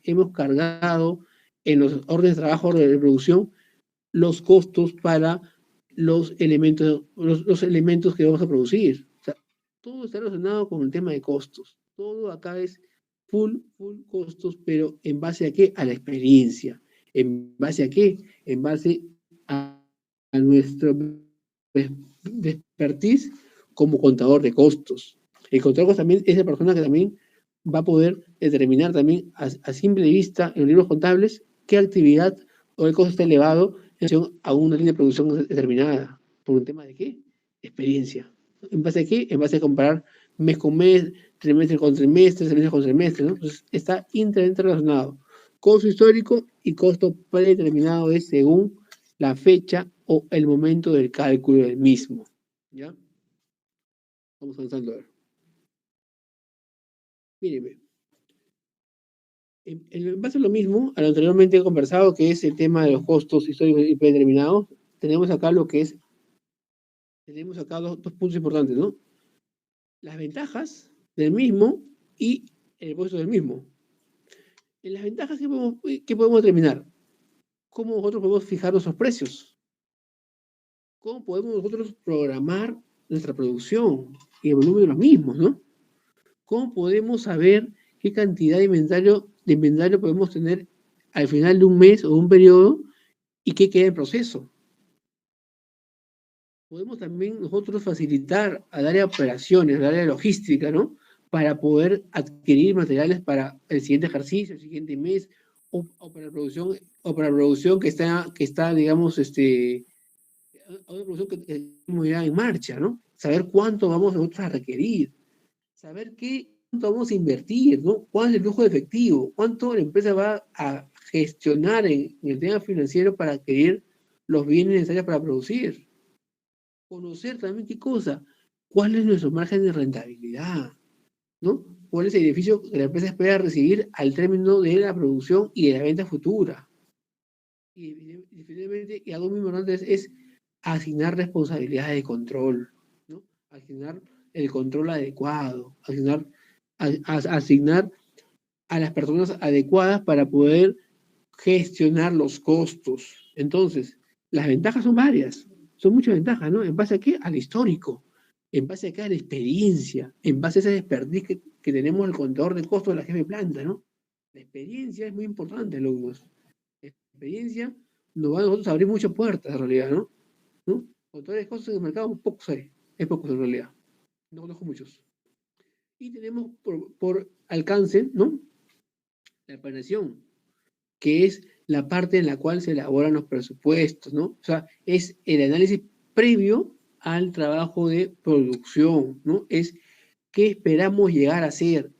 hemos cargado en los órdenes de trabajo de producción los costos para los elementos que vamos a producir. O sea, todo está relacionado con el tema de costos. Todo acá es full costos, pero ¿en base a qué? A la experiencia. ¿En base a qué? En base a nuestro expertise como contador de costos. El contador de costos también es la persona que también va a poder determinar también a simple vista en los libros contables qué actividad o el costo está elevado en relación a una línea de producción determinada. ¿Por un tema de qué? Experiencia. ¿En base a qué? En base a comparar mes con mes, trimestre con trimestre, semestre con semestre, ¿no? Entonces está íntimamente relacionado. Costo histórico y costo predeterminado es según la fecha o el momento del cálculo del mismo. ¿Ya? Vamos avanzando a ver. Mírenme. En base a lo mismo, a lo anteriormente conversado, que es el tema de los costos históricos y predeterminados, tenemos acá lo que es, tenemos acá dos puntos importantes, ¿no? Las ventajas del mismo y el impuesto del mismo. En las ventajas, ¿qué podemos determinar? ¿Cómo nosotros podemos fijar nuestros precios? ¿Cómo podemos nosotros programar nuestra producción y el volumen de los mismos, ¿no? ¿Cómo podemos saber qué cantidad de inventario podemos tener al final de un mes o de un periodo y qué queda en proceso? Podemos también nosotros facilitar al área de operaciones, al área de logística, ¿no? Para poder adquirir materiales para el siguiente ejercicio, el siguiente mes, o para la producción que está digamos, una producción que estamos ya en marcha, ¿no? Saber cuánto vamos nosotros a requerir, saber cuánto vamos a invertir, ¿no? ¿Cuál es el flujo de efectivo? ¿Cuánto la empresa va a gestionar en el tema financiero para adquirir los bienes necesarios para producir? Conocer también qué cosa, cuál es nuestro margen de rentabilidad, ¿no? ¿Cuál es el beneficio que la empresa espera recibir al término de la producción y de la venta futura? Y finalmente, y algo muy importante es asignar responsabilidades de control, ¿no? Asignar el control adecuado, asignar a las personas adecuadas para poder gestionar los costos. Entonces, las ventajas son varias, son muchas ventajas, ¿no? ¿En base a qué? Al histórico, en base a qué? A la experiencia, en base a esa expertise que tenemos el contador de costos de la jefe de planta, ¿no? La experiencia es muy importante, alumnos. La experiencia nos va a nosotros a abrir muchas puertas, en realidad, ¿no? Contadores de costos en el mercado, pocos hay, es pocos en realidad, no conozco muchos. Y tenemos por alcance, ¿no? La planeación, que es la parte en la cual se elaboran los presupuestos, ¿no? O sea, es el análisis previo al trabajo de producción, ¿no? Es qué esperamos llegar a hacer,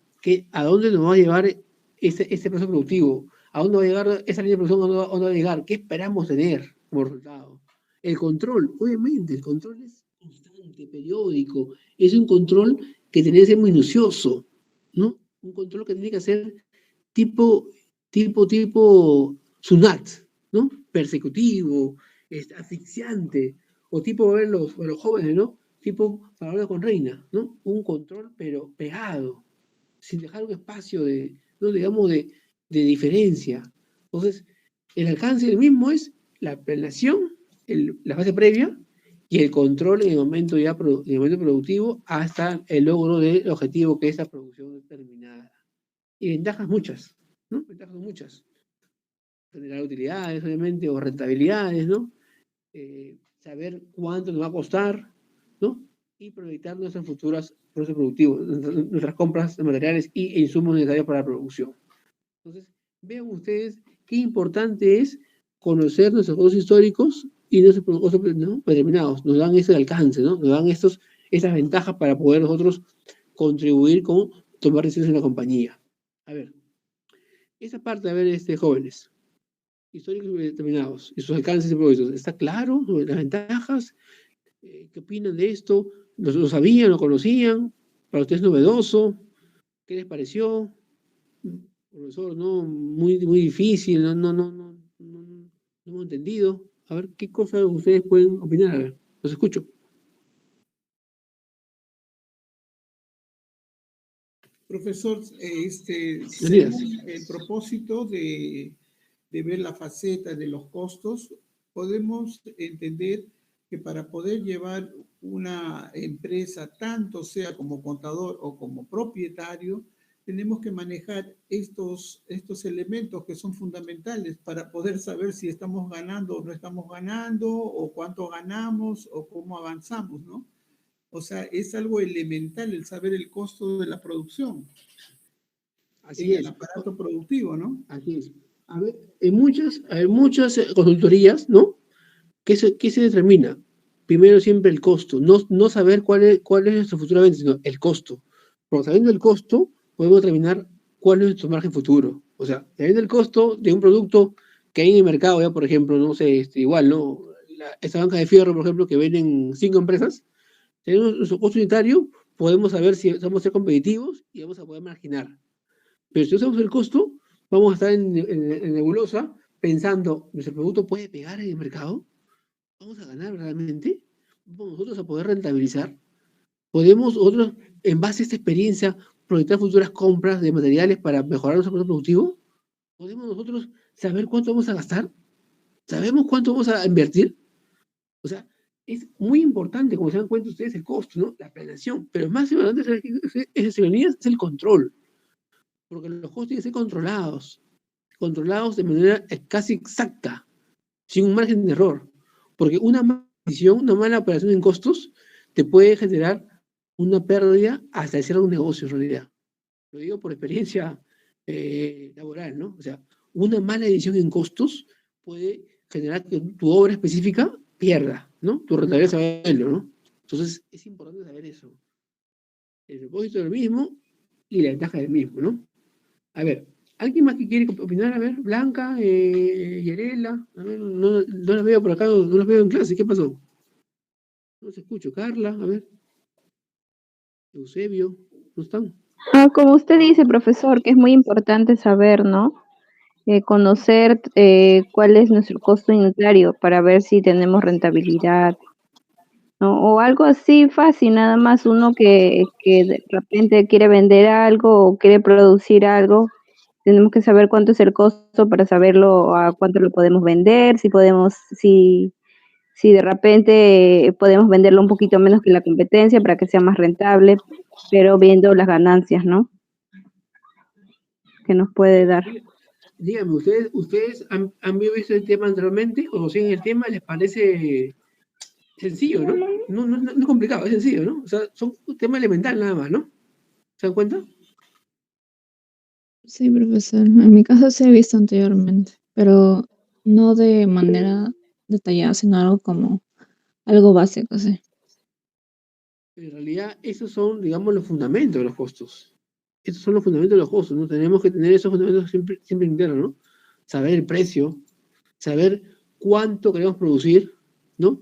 a dónde nos va a llevar este proceso productivo, a dónde va a llegar esa línea de producción, a dónde va a llegar, qué esperamos tener como resultado. El control, obviamente, el control es constante, periódico, es un control que tiene que ser minucioso, ¿no? Un control que tiene que ser tipo SUNAT, ¿no? Persecutivo, asfixiante, o tipo ver los jóvenes, ¿no? Tipo palabra con reina, ¿no? Un control pero pegado, sin dejar un espacio de, ¿no? digamos, de diferencia. Entonces, el alcance del mismo es la planeación, la fase previa, y el control en el momento ya en el momento productivo hasta el logro del objetivo que es la producción determinada. Y ventajas muchas, ¿no? Ventajas muchas. Generar utilidades, obviamente, o rentabilidades, ¿no? Saber cuánto nos va a costar, ¿no? Y proyectar nuestros futuros procesos productivos, nuestras compras de materiales e insumos necesarios para la producción. Entonces, vean ustedes qué importante es conocer nuestros costos históricos y nuestros costos, ¿no? determinados. Nos dan ese alcance, ¿no? Nos dan esas ventajas para poder nosotros contribuir con tomar decisiones en la compañía. A ver, esa parte, a ver, jóvenes, históricos y determinados, y sus alcances y propósitos. ¿Está claro sobre las ventajas? ¿Qué opinan de esto? ¿Lo sabían, lo conocían? ¿Para ustedes es novedoso? ¿Qué les pareció? Profesor, no, muy difícil, no hemos entendido. A ver, ¿qué cosas ustedes pueden opinar? A ver, los escucho. Profesor, Días. el propósito de ver la faceta de los costos, podemos entender que para poder llevar una empresa, tanto sea como contador o como propietario, tenemos que manejar estos elementos que son fundamentales para poder saber si estamos ganando o no estamos ganando, o cuánto ganamos, o cómo avanzamos, ¿no? O sea, es algo elemental el saber el costo de la producción. Así en el es. aparato productivo, ¿no? Así es. A ver, hay muchas consultorías, ¿no? ¿Qué se determina? Primero siempre el costo, no saber cuál es nuestra futura venta, sino el costo. Porque sabiendo el costo, podemos determinar cuál es nuestro margen futuro. O sea, sabiendo el costo de un producto que hay en el mercado, ya por ejemplo, no sé, igual, ¿no? Esta banca de fierro, por ejemplo, que venden 5 empresas, teniendo nuestro costo unitario, podemos saber si vamos a ser competitivos y vamos a poder marginar. Pero si no sabemos el costo, vamos a estar en nebulosa pensando, ¿nuestro producto puede pegar en el mercado? ¿Vamos a ganar realmente? ¿Vamos nosotros a poder rentabilizar? ¿Podemos nosotros, en base a esta experiencia, proyectar futuras compras de materiales para mejorar nuestro proceso productivo? ¿Podemos nosotros saber cuánto vamos a gastar? ¿Sabemos cuánto vamos a invertir? O sea, es muy importante, como se dan cuenta ustedes, el costo, ¿no? La planeación. Pero más importante es el control. Porque los costos tienen que ser controlados de manera casi exacta, sin un margen de error. Porque una mala decisión, una mala operación en costos, te puede generar una pérdida hasta el cierre de un negocio, en realidad. Lo digo por experiencia laboral, ¿no? O sea, una mala decisión en costos puede generar que tu obra específica pierda, ¿no? Tu rentabilidad se va a verlo, ¿no? Entonces, es importante saber eso. El propósito es el mismo y la ventaja es el mismo, ¿no? A ver, ¿alguien más que quiere opinar? A ver, Blanca, Yarela, a ver, no las veo por acá, no las veo en clase, ¿qué pasó? No se escucho. Carla, a ver. Eusebio, ¿no están? Como usted dice, profesor, que es muy importante saber, ¿no? Conocer cuál es nuestro costo unitario para ver si tenemos rentabilidad, ¿no? O algo así fácil, nada más uno que de repente quiere vender algo o quiere producir algo, tenemos que saber cuánto es el costo para saberlo a cuánto lo podemos vender, si de repente podemos venderlo un poquito menos que la competencia para que sea más rentable, pero viendo las ganancias, ¿no? Que nos puede dar. Díganme, ¿ustedes han visto el tema anteriormente? ¿Conocían el tema? ¿Les parece sencillo, no? No es complicado, es sencillo, ¿no? O sea, son un tema elemental nada más, ¿no? ¿Se dan cuenta? Sí, profesor. En mi caso sí he visto anteriormente, pero no de manera detallada, sino algo como algo básico, sí. En realidad, esos son, digamos, los fundamentos de los costos. Esos son los fundamentos de los costos, ¿no? Tenemos que tener esos fundamentos siempre internos, ¿no? Saber el precio, saber cuánto queremos producir, ¿no?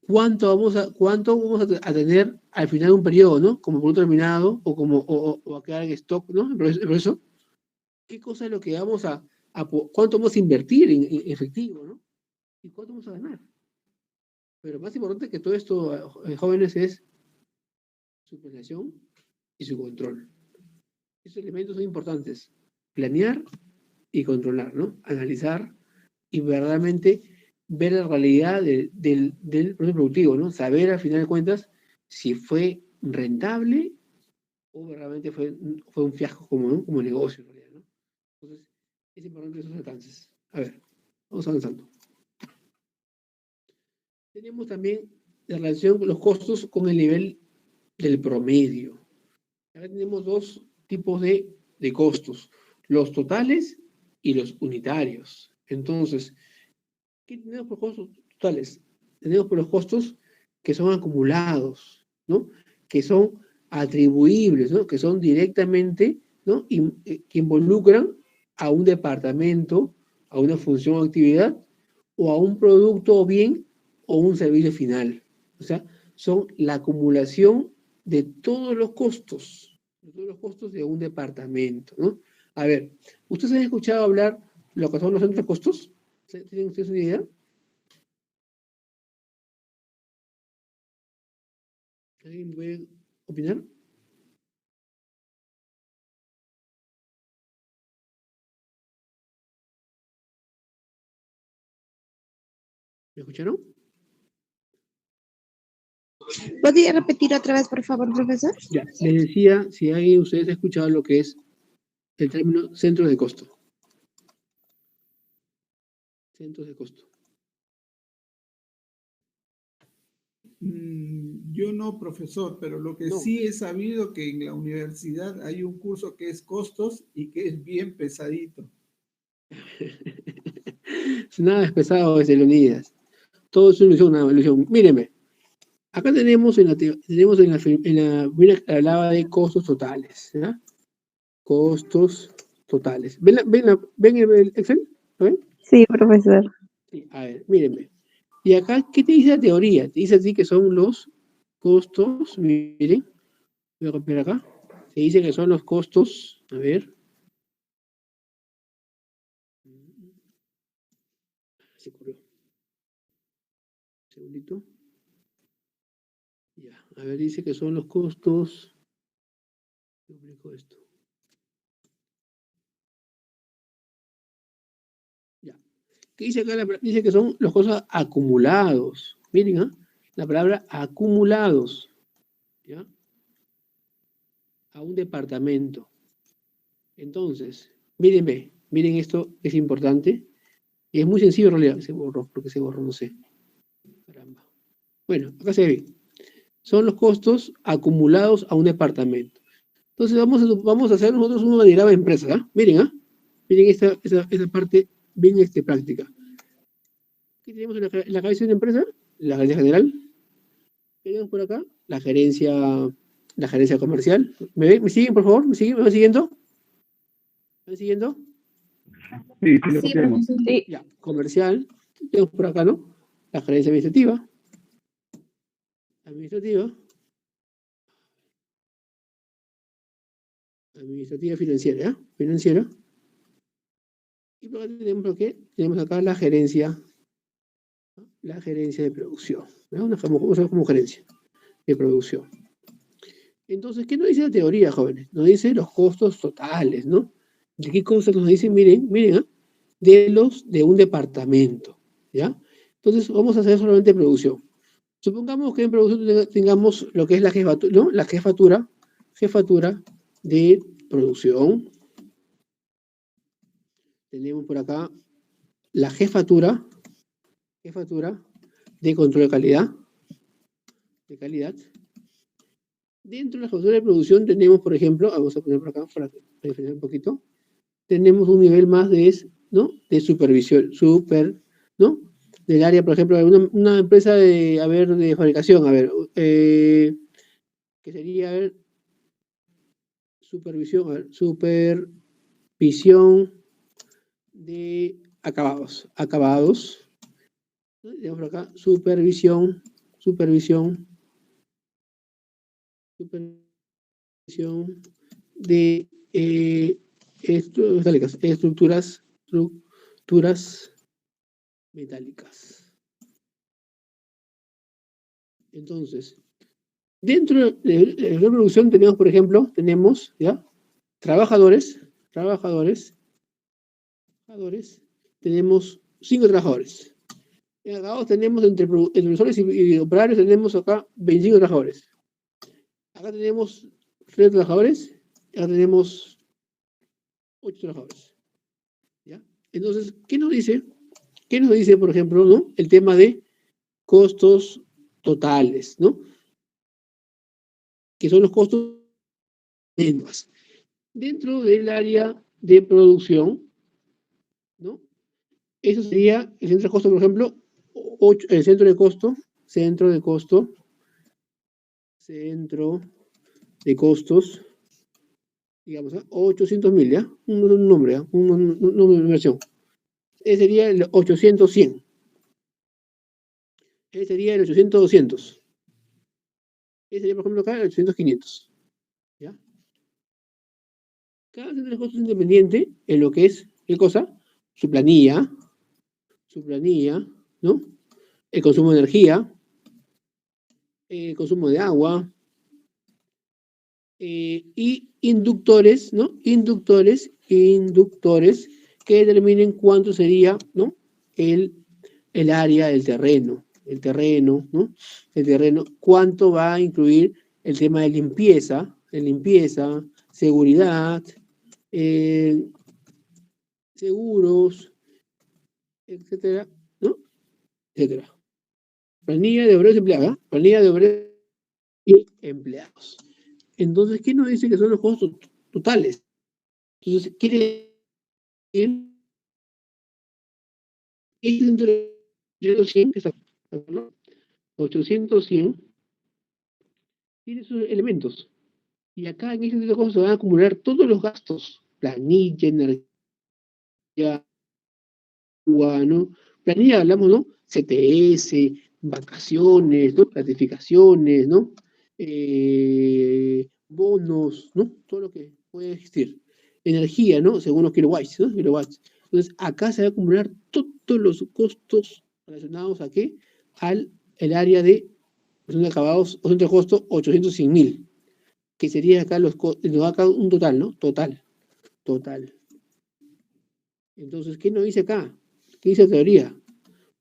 Cuánto vamos a tener al final de un periodo, ¿no? Como producto terminado o a quedar en stock, ¿no? Por eso, ¿qué cosa es lo que vamos cuánto vamos a invertir en efectivo, ¿no? Y cuánto vamos a ganar. Pero más importante que todo esto, jóvenes, es su planeación y su control. Esos elementos son importantes. Planear y controlar, ¿no? Analizar y verdaderamente ver la realidad del proceso productivo, ¿no? Saber al final de cuentas si fue rentable o realmente fue un fiasco como negocio, en realidad, ¿no? Entonces, es importante esos alcances. A ver, vamos avanzando. Tenemos también la relación con los costos con el nivel del promedio. Ahora tenemos dos tipos de costos, los totales y los unitarios. Entonces, ¿qué tenemos por costos totales? Tenemos por los costos que son acumulados, ¿no? Que son atribuibles, ¿no? Que son directamente, ¿no? Que involucran a un departamento, a una función o actividad, o a un producto o bien, o un servicio final. O sea, son la acumulación de todos los costos de un departamento, ¿no? A ver, ¿ustedes han escuchado hablar de lo que son los centros de costos? ¿Tienen ustedes una idea? ¿Alguien puede opinar? ¿Me escucharon? ¿Podría repetir otra vez, por favor, profesor? Ya, les decía, si alguien de ustedes ha escuchado lo que es el término centros de costo? Centros de costo. Yo no, profesor, pero lo que sí he sabido que en la universidad hay un curso que es costos y que es bien pesadito. Nada es pesado desde Leonidas. Todo es una ilusión. Mírenme. Acá tenemos en la mira, hablaba de costos totales. ¿Ya? Costos totales. ¿Ven el Excel? ¿Lo ven? Sí, profesor. Sí, a ver, mírenme. Y acá, ¿qué te dice la teoría? Te dice así que son los costos, miren, voy a copiar acá. Te dice que son los costos, a ver. Se ocurrió. Un segundito. Ya, a ver, dice que son los costos. Duplico esto. Ya. ¿Qué dice acá? Dice que son los costos acumulados. Miren, ¿ah? La palabra acumulados. ¿Ya? A un departamento. Entonces, miren esto, es importante. Y es muy sencillo en realidad. Se borró, porque se borró, no sé. Caramba. Bueno, acá se ve. Son los costos acumulados a un departamento. Entonces vamos a hacer nosotros una diagrama de empresa. ¿Ah? Miren, miren esa parte bien práctica. ¿Qué tenemos en la cabeza de una empresa? La gerencia general. ¿Qué tenemos por acá? La gerencia comercial. ¿Me siguen, por favor? ¿Me van siguiendo? ¿Me van siguiendo? Sí, sí, lo copiamos. Sí. Ya, comercial. Tenemos por acá, ¿no? La gerencia administrativa. Administrativa financiera, ¿eh? Financiera. Y por acá tenemos acá la gerencia de producción. ¿No? Vamos a usar como gerencia de producción. Entonces, ¿qué nos dice la teoría, jóvenes? Nos dice los costos totales, ¿no? ¿De qué cosas nos dice? Miren, de un departamento, ¿ya? Entonces, vamos a hacer solamente producción. Supongamos que en producción tengamos lo que es la jefatura, ¿no? La jefatura de producción. Tenemos por acá la jefatura de control de calidad. Dentro de la jefatura de producción tenemos, por ejemplo, vamos a poner por acá para diferenciar un poquito, tenemos un nivel más de supervisión, ¿no? Del área, por ejemplo, una empresa de fabricación, que sería, supervisión de acabados, ¿no? Tenemos por acá, supervisión de estructuras metálicas. Entonces, dentro de la producción tenemos, por ejemplo, ¿ya? Trabajadores, tenemos 5 trabajadores. En acabados tenemos entre profesores y operarios, tenemos acá 25 trabajadores. Acá tenemos 3 trabajadores, acá tenemos 8 trabajadores. ¿Ya? Entonces, ¿qué nos dice? Por ejemplo, ¿no? El tema de costos totales, ¿no? Que son los costos dentro del área de producción, ¿no? Eso sería el centro de costo, por ejemplo, el centro de costos, digamos, 800.000, ¿ya? Un nombre, ¿ya? Un número de inversión. Ese sería el 800-100. Ese sería el 800-200. Ese sería, por ejemplo, acá el 800-500. ¿Ya? Cada centro de costos independiente en lo que es, ¿qué cosa? Su planilla, ¿no? El consumo de energía, el consumo de agua, y inductores, ¿no? Inductores que determinen cuánto sería, ¿no? El área del terreno, ¿no? El terreno, cuánto va a incluir el tema de limpieza, seguridad, seguros, etcétera, ¿no? Etcétera. Planilla de obreros y empleados, ¿eh? Planilla de obreros y empleados. Entonces, ¿qué nos dice que son los costos totales? Entonces, quiere decir que entre 800, 800, 100, tiene sus elementos. Y acá en este costos se van a acumular todos los gastos. Planilla, energía, agua, ¿no? Planilla, hablamos, ¿no? CTS, vacaciones, ¿no? Gratificaciones, ¿no? Bonos, ¿no? Todo lo que puede existir. Energía, ¿no? Según los kilowatts, ¿no? Kilowatts. Entonces, acá se va a acumular todos los costos relacionados a qué? El área de acabados, o centro de costo 800.000, que sería acá nos da acá un total, ¿no? Total. Entonces, ¿qué nos dice acá? ¿Qué dice la teoría?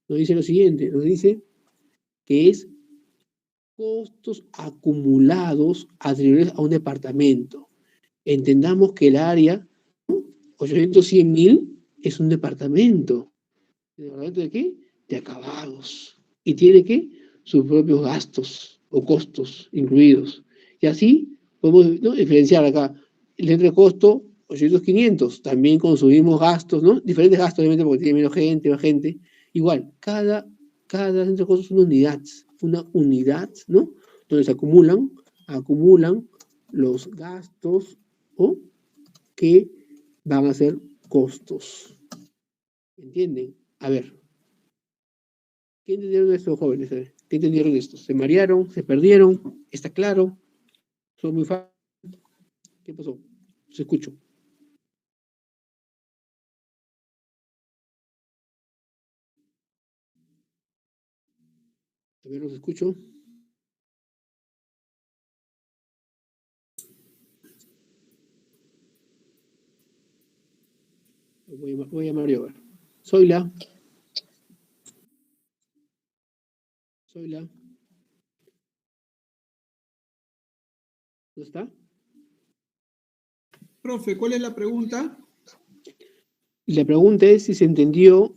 Nos dice lo siguiente, nos dice que es costos acumulados atribuibles a un departamento. Entendamos que el área, ¿no? 800.000 es un departamento. ¿El departamento de qué? De acabados. Y tiene ¿qué? Sus propios gastos o costos incluidos. Y así podemos, ¿no? Diferenciar acá el centro de costo 800-500. También consumimos gastos, ¿no? Diferentes gastos, obviamente, porque tiene menos gente, más gente. Igual, cada centro de costo es una unidad, ¿no? Donde se acumulan los gastos, ¿o? Que van a ser costos. ¿Entienden? A ver. ¿Qué entendieron de estos jóvenes? ¿Qué entendieron de esto? ¿Se marearon? ¿Se perdieron? ¿Está claro? ¿Son muy fácil? ¿Qué pasó? Se escucho. A ver, los escucho. Voy a llamar yo a ver. Zoila. ¿No está? Profe, ¿cuál es la pregunta? La pregunta es si se entendió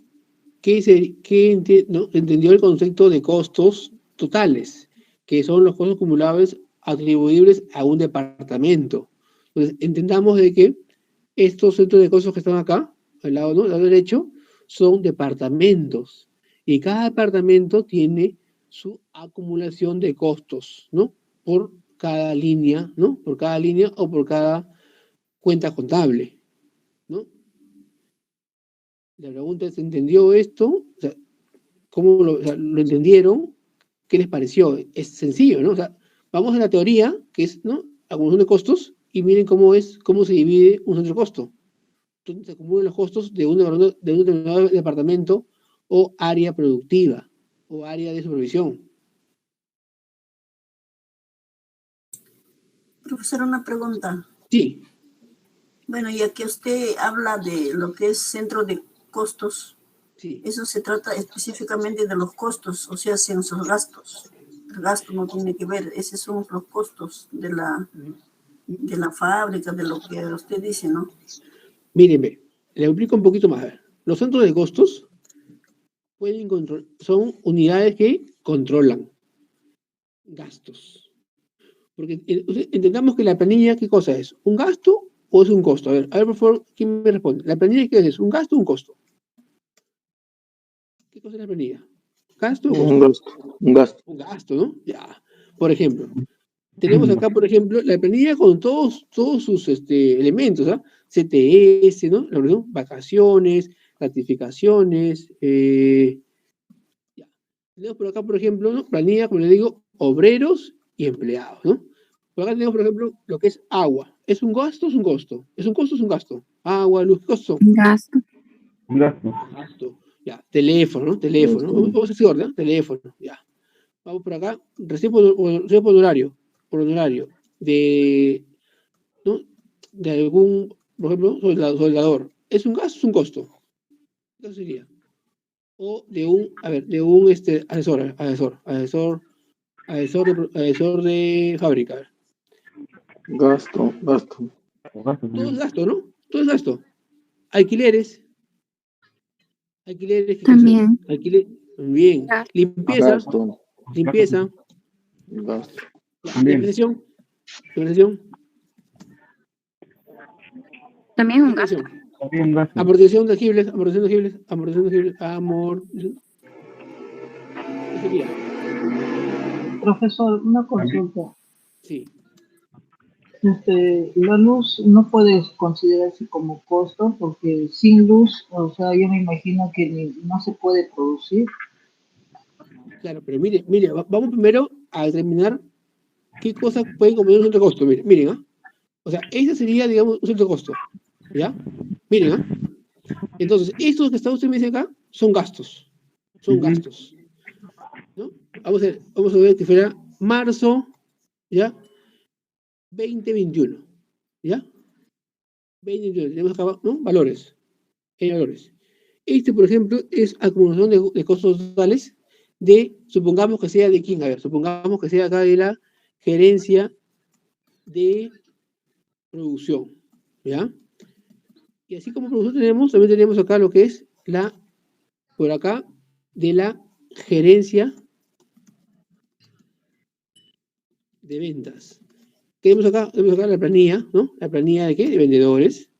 entendió el concepto de costos totales, que son los costos acumulables atribuibles a un departamento. Entonces, entendamos de que estos centros de costos que están acá, al lado, ¿no? Al lado derecho, son departamentos. Y cada departamento tiene su acumulación de costos, ¿no? Por cada línea, ¿no? Por cada línea o por cada cuenta contable, ¿no? La pregunta es, ¿entendió esto? O sea, ¿cómo lo entendieron? ¿Qué les pareció? Es sencillo, ¿no? O sea, vamos a la teoría, que es, ¿no? Acumulación de costos, y miren cómo se divide un centro de costo. Entonces se acumulan los costos de un determinado departamento o área productiva o área de supervisión. Profesor, una pregunta. Sí. Bueno, ya que usted habla de lo que es centro de costos, sí. Eso se trata específicamente de los costos, o sea, sin sus gastos. El gasto no tiene que ver, esos son los costos de la fábrica, de lo que usted dice, ¿no? Mírenme, le explico un poquito más. A ver, los centros de costos son unidades que controlan gastos. Porque entendamos que la planilla, ¿qué cosa es? ¿Un gasto o es un costo? A ver, por favor, ¿quién me responde? ¿La planilla qué es? ¿Un gasto o un costo? ¿Qué cosa es la planilla? ¿Gasto o costo? Un gasto. Un gasto, ¿no? Ya. Por ejemplo, tenemos acá, por ejemplo, la planilla con todos sus elementos, ¿ah? CTS, ¿no? Vacaciones, gratificaciones, ya. Tenemos por acá, por ejemplo, ¿no? Planilla, como les digo, obreros y empleados, ¿no? Por acá tenemos, por ejemplo, lo que es agua. ¿Es un gasto o es un costo? ¿Es un costo o es un gasto? Agua, luz, costo. Gasto. Un gasto. Gasto. Ya. Teléfono, ¿no? Teléfono. Vamos a hacer orden, ¿no? Teléfono, ya. Vamos por acá. Recibo por honorario. Por honorario. ¿No? De algún, por ejemplo, soldador. ¿Es un gasto o es un costo? ¿Qué sería? O de un asesor de fábrica. Gasto. Todo es gasto, ¿no? Todo es gasto. Alquileres. Alquileres, ¿qué También. alquiler, bien. Gasto. Limpieza. Gasto. Limpieza. Gasto. También. Depreciación. También es un gasto. También gasto. Amortización de tangibles. ¿Qué sería? Profesor, una consulta. Sí. La luz no puede considerarse como costo porque sin luz, o sea, yo me imagino que no se puede producir. Claro, pero mire, vamos primero a determinar qué cosas pueden convenir un cierto costo. Miren, ¿ah? O sea, ese sería, digamos, un cierto costo. ¿Ya? Miren, ¿ah? Entonces, estos que usted me dice acá son gastos. Son gastos. ¿No? Vamos a ver que fuera marzo, ¿ya? 2021. ¿Ya? 2021. Tenemos acá, ¿no? Valores. Hay valores. Este, por ejemplo, es acumulación de costos totales de, supongamos que sea de quién, a ver, supongamos que sea acá de la gerencia de producción, ¿ya? Y así como producción también tenemos acá lo que es por acá, de la gerencia de ventas. Tenemos acá la planilla, ¿no? La planilla de qué? De vendedores.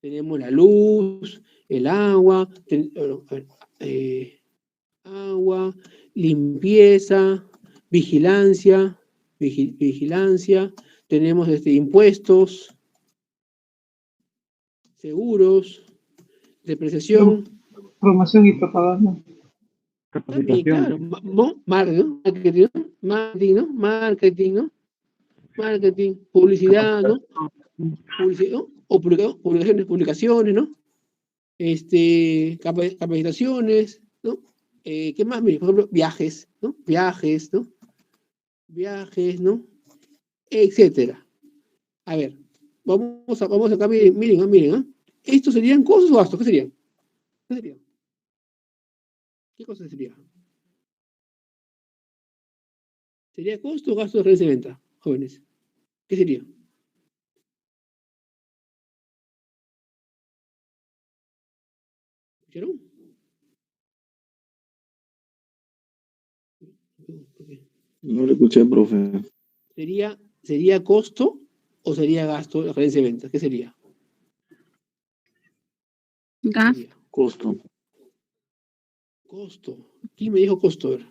Tenemos la luz, el agua, agua, limpieza, vigilancia, tenemos impuestos, seguros, depreciación. Promoción y propaganda. También, claro, marketing, publicidad, ¿no? O publicaciones, ¿no? Capacitaciones, ¿no? ¿Qué más? Mire, por ejemplo, viajes, ¿no? Etcétera. A ver, vamos acá, miren. ¿Estos serían costos o gastos? ¿Qué serían? ¿Qué cosa sería? ¿Sería costo o gasto de gerencia de venta, jóvenes? ¿Qué sería? ¿Escucharon? No le escuché, profe. ¿Sería costo o sería gasto de gerencia de ventas? ¿Qué sería? Gasto. Costo. Costo. ¿Quién me dijo costo? A ver.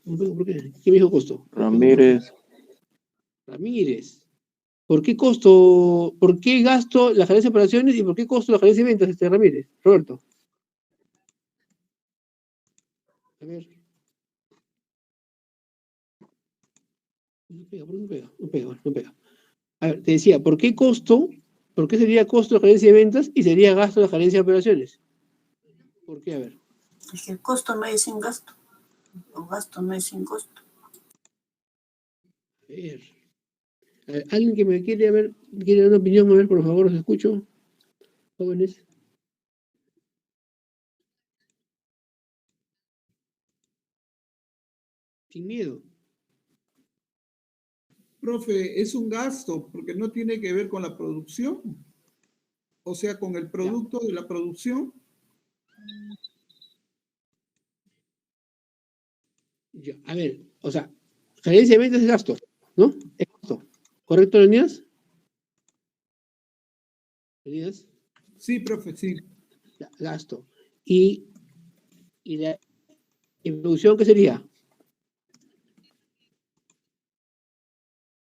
¿Por qué? ¿Quién me dijo costo? Ramírez. ¿Por qué costo? ¿Por qué gasto la gerencia de operaciones y por qué costo la gerencia de ventas, Ramírez? Roberto. A ver. No pega. A ver, te decía, ¿por qué costo? ¿Por qué sería costo la gerencia de ventas y sería gasto la gerencia de operaciones? ¿Por qué? A ver. Es que el costo no es sin gasto. O gasto no es sin costo. A ver, alguien que me quiere dar una opinión, a ver, por favor, os escucho. Jóvenes. Sin miedo. Profe, es un gasto porque no tiene que ver con la producción. O sea, con el producto de la producción. Ya, a ver, o sea, gerencia de ventas es gasto, ¿no? Es gasto. ¿Correcto, Leonidas? ¿Leonidas? Sí, profe, sí. Ya, gasto. ¿Y la producción qué sería?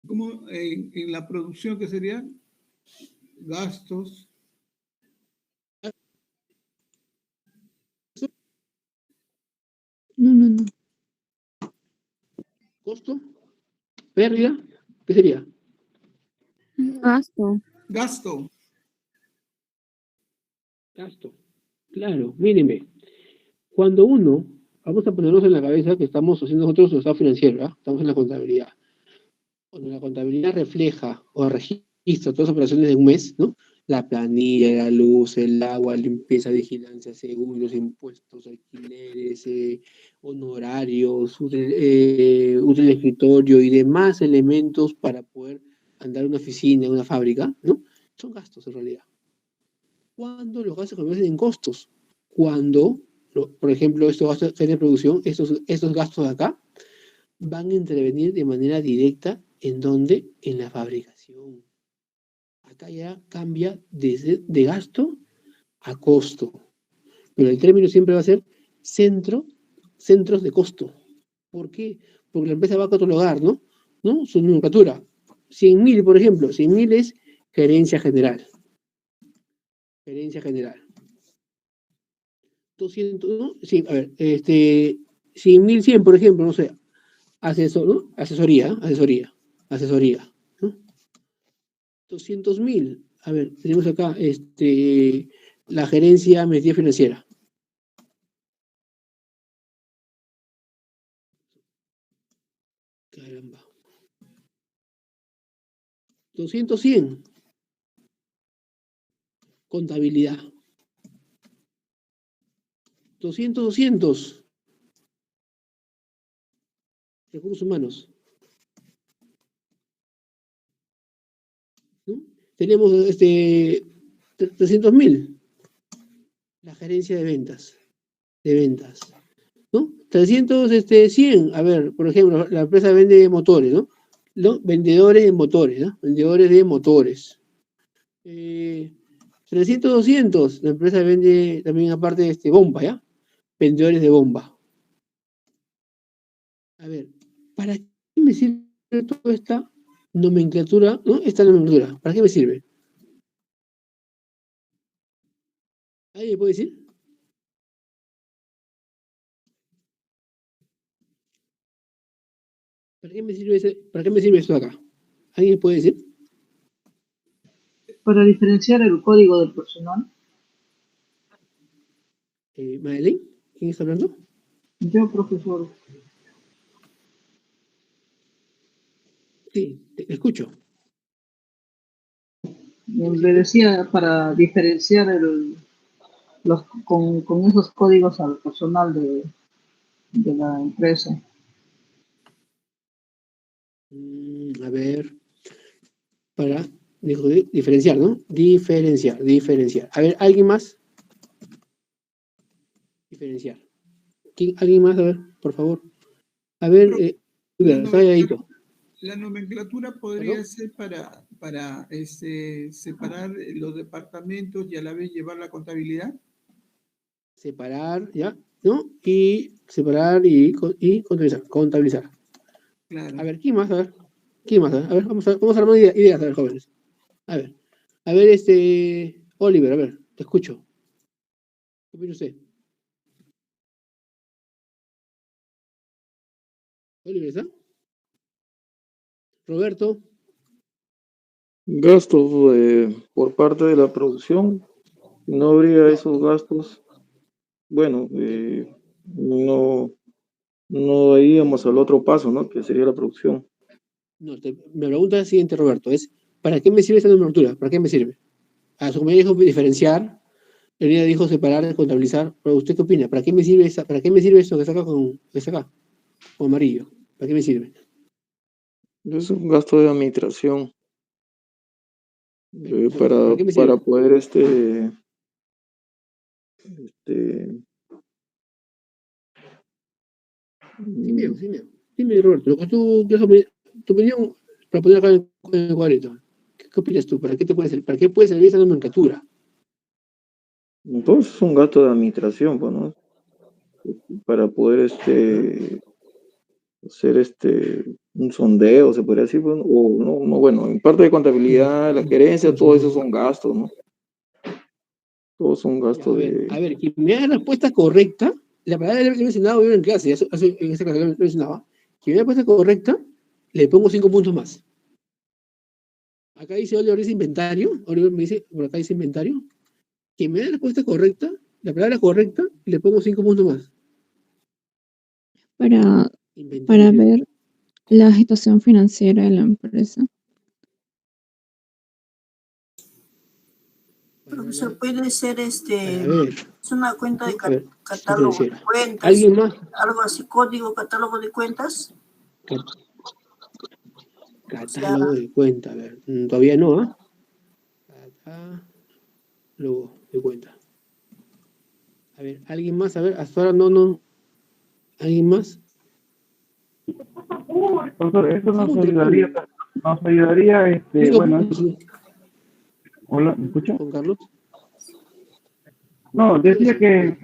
¿Cómo en la producción qué serían? Gastos. No. ¿Costo? ¿Pérdida? ¿Qué sería? Gasto. Claro, mírenme. Cuando vamos a ponernos en la cabeza que estamos haciendo nosotros un estado financiero, ¿verdad? Estamos en la contabilidad. Cuando la contabilidad refleja o registra todas las operaciones de un mes, ¿no? La planilla, la luz, el agua, limpieza, vigilancia, seguros, impuestos, alquileres, honorarios, útil de escritorio y demás elementos para poder andar una oficina, una fábrica, ¿no? Son gastos en realidad. ¿Cuándo los gastos se convierten en costos? Cuando, por ejemplo, estos gastos de producción, estos gastos de acá, van a intervenir de manera directa ¿en dónde? En la fabricación. Acá ya cambia de gasto a costo. Pero el término siempre va a ser centros de costo. ¿Por qué? Porque la empresa va a catalogar, ¿no? Su nomenclatura. 100.000, por ejemplo. 100.000 es gerencia general. Gerencia general. 200, ¿no? Sí, a ver, 100.100, por ejemplo, no sé, ¿no? Asesoría, ¿no? 200.000, a ver, tenemos acá, la gerencia administrativa financiera. Caramba. 200.100, contabilidad. 200, recursos humanos. ¿No? Tenemos 300.000, la gerencia de ventas. ¿No? 100, a ver, por ejemplo, la empresa vende motores, ¿no? Vendedores de motores, ¿no? Vendedores de motores. 300, 200, la empresa vende también aparte bomba, ¿ya? Vendedores de bomba. A ver, ¿para qué me sirve toda esta nomenclatura, ¿no? Esta nomenclatura, ¿para qué me sirve? ¿Alguien me puede decir? ¿Para qué me sirve esto acá? ¿Alguien puede decir? Para diferenciar el código del personal. Madeleine, ¿quién está hablando? Yo, profesor. Sí, te escucho. Le decía para diferenciar con esos códigos al personal de la empresa. A ver, para diferenciar, ¿no? Diferenciar. A ver, ¿alguien más? Diferenciar. ¿Alguien más? A ver, por favor. A ver, la nomenclatura podría ser para separar los departamentos y a la vez llevar la contabilidad. Separar, ¿ya? ¿No? Y separar y contabilizar. Claro. A ver, ¿quién más? A ver, vamos a armar ideas, a ver, jóvenes. A ver, Oliver, a ver, te escucho. ¿Qué opina usted? Oliver, ¿está? Roberto. Gastos por parte de la producción. No habría esos gastos. Bueno, no iríamos al otro paso, ¿no? Que sería la producción. No, me pregunta la siguiente, Roberto, ¿para qué me sirve esta nomenclatura? ¿Para qué me sirve? A su compañero dijo diferenciar, Elena dijo separar, contabilizar, pero ¿usted qué opina? ¿Para qué me sirve esto que está acá con amarillo? ¿Para qué me sirve? Es un gasto de administración. ¿Para qué me sirve? Para poder Dime, Roberto, lo que tú tu opinión, para poner acá en el cuadrito. ¿Qué opinas tú? ¿Para qué te puede servir? ¿Para qué puede servir esa nomenclatura? Entonces es un gasto de administración, pues, ¿no? Para poder hacer un sondeo, se podría decir, bueno, o no, bueno, en parte de contabilidad, la gerencia, todo eso son gastos, ¿no? Todos son gastos A ver, quien me da la respuesta correcta, la palabra que he mencionado yo en clase, en esa clase lo mencionaba, quien me da la respuesta correcta, le pongo 5 puntos más. Acá dice Oliver, dice inventario, Oliver me dice, por acá dice inventario, quien me da la respuesta correcta, la palabra correcta, le pongo 5 puntos más. Para ver la situación financiera de la empresa. Profesor, puede ser es una cuenta de catálogo de cuentas. ¿Alguien más? Algo así, código, catálogo de cuentas. Catálogo de cuentas, a ver, todavía no, ¿ah? Ya, luego de cuenta. A ver, ¿alguien más? A ver, hasta ahora no. ¿Alguien más? Profesor, eso nos Pregunta, ayudaría, Digo, bueno, hola, ¿me escucha? Juan Carlos. No, decía que,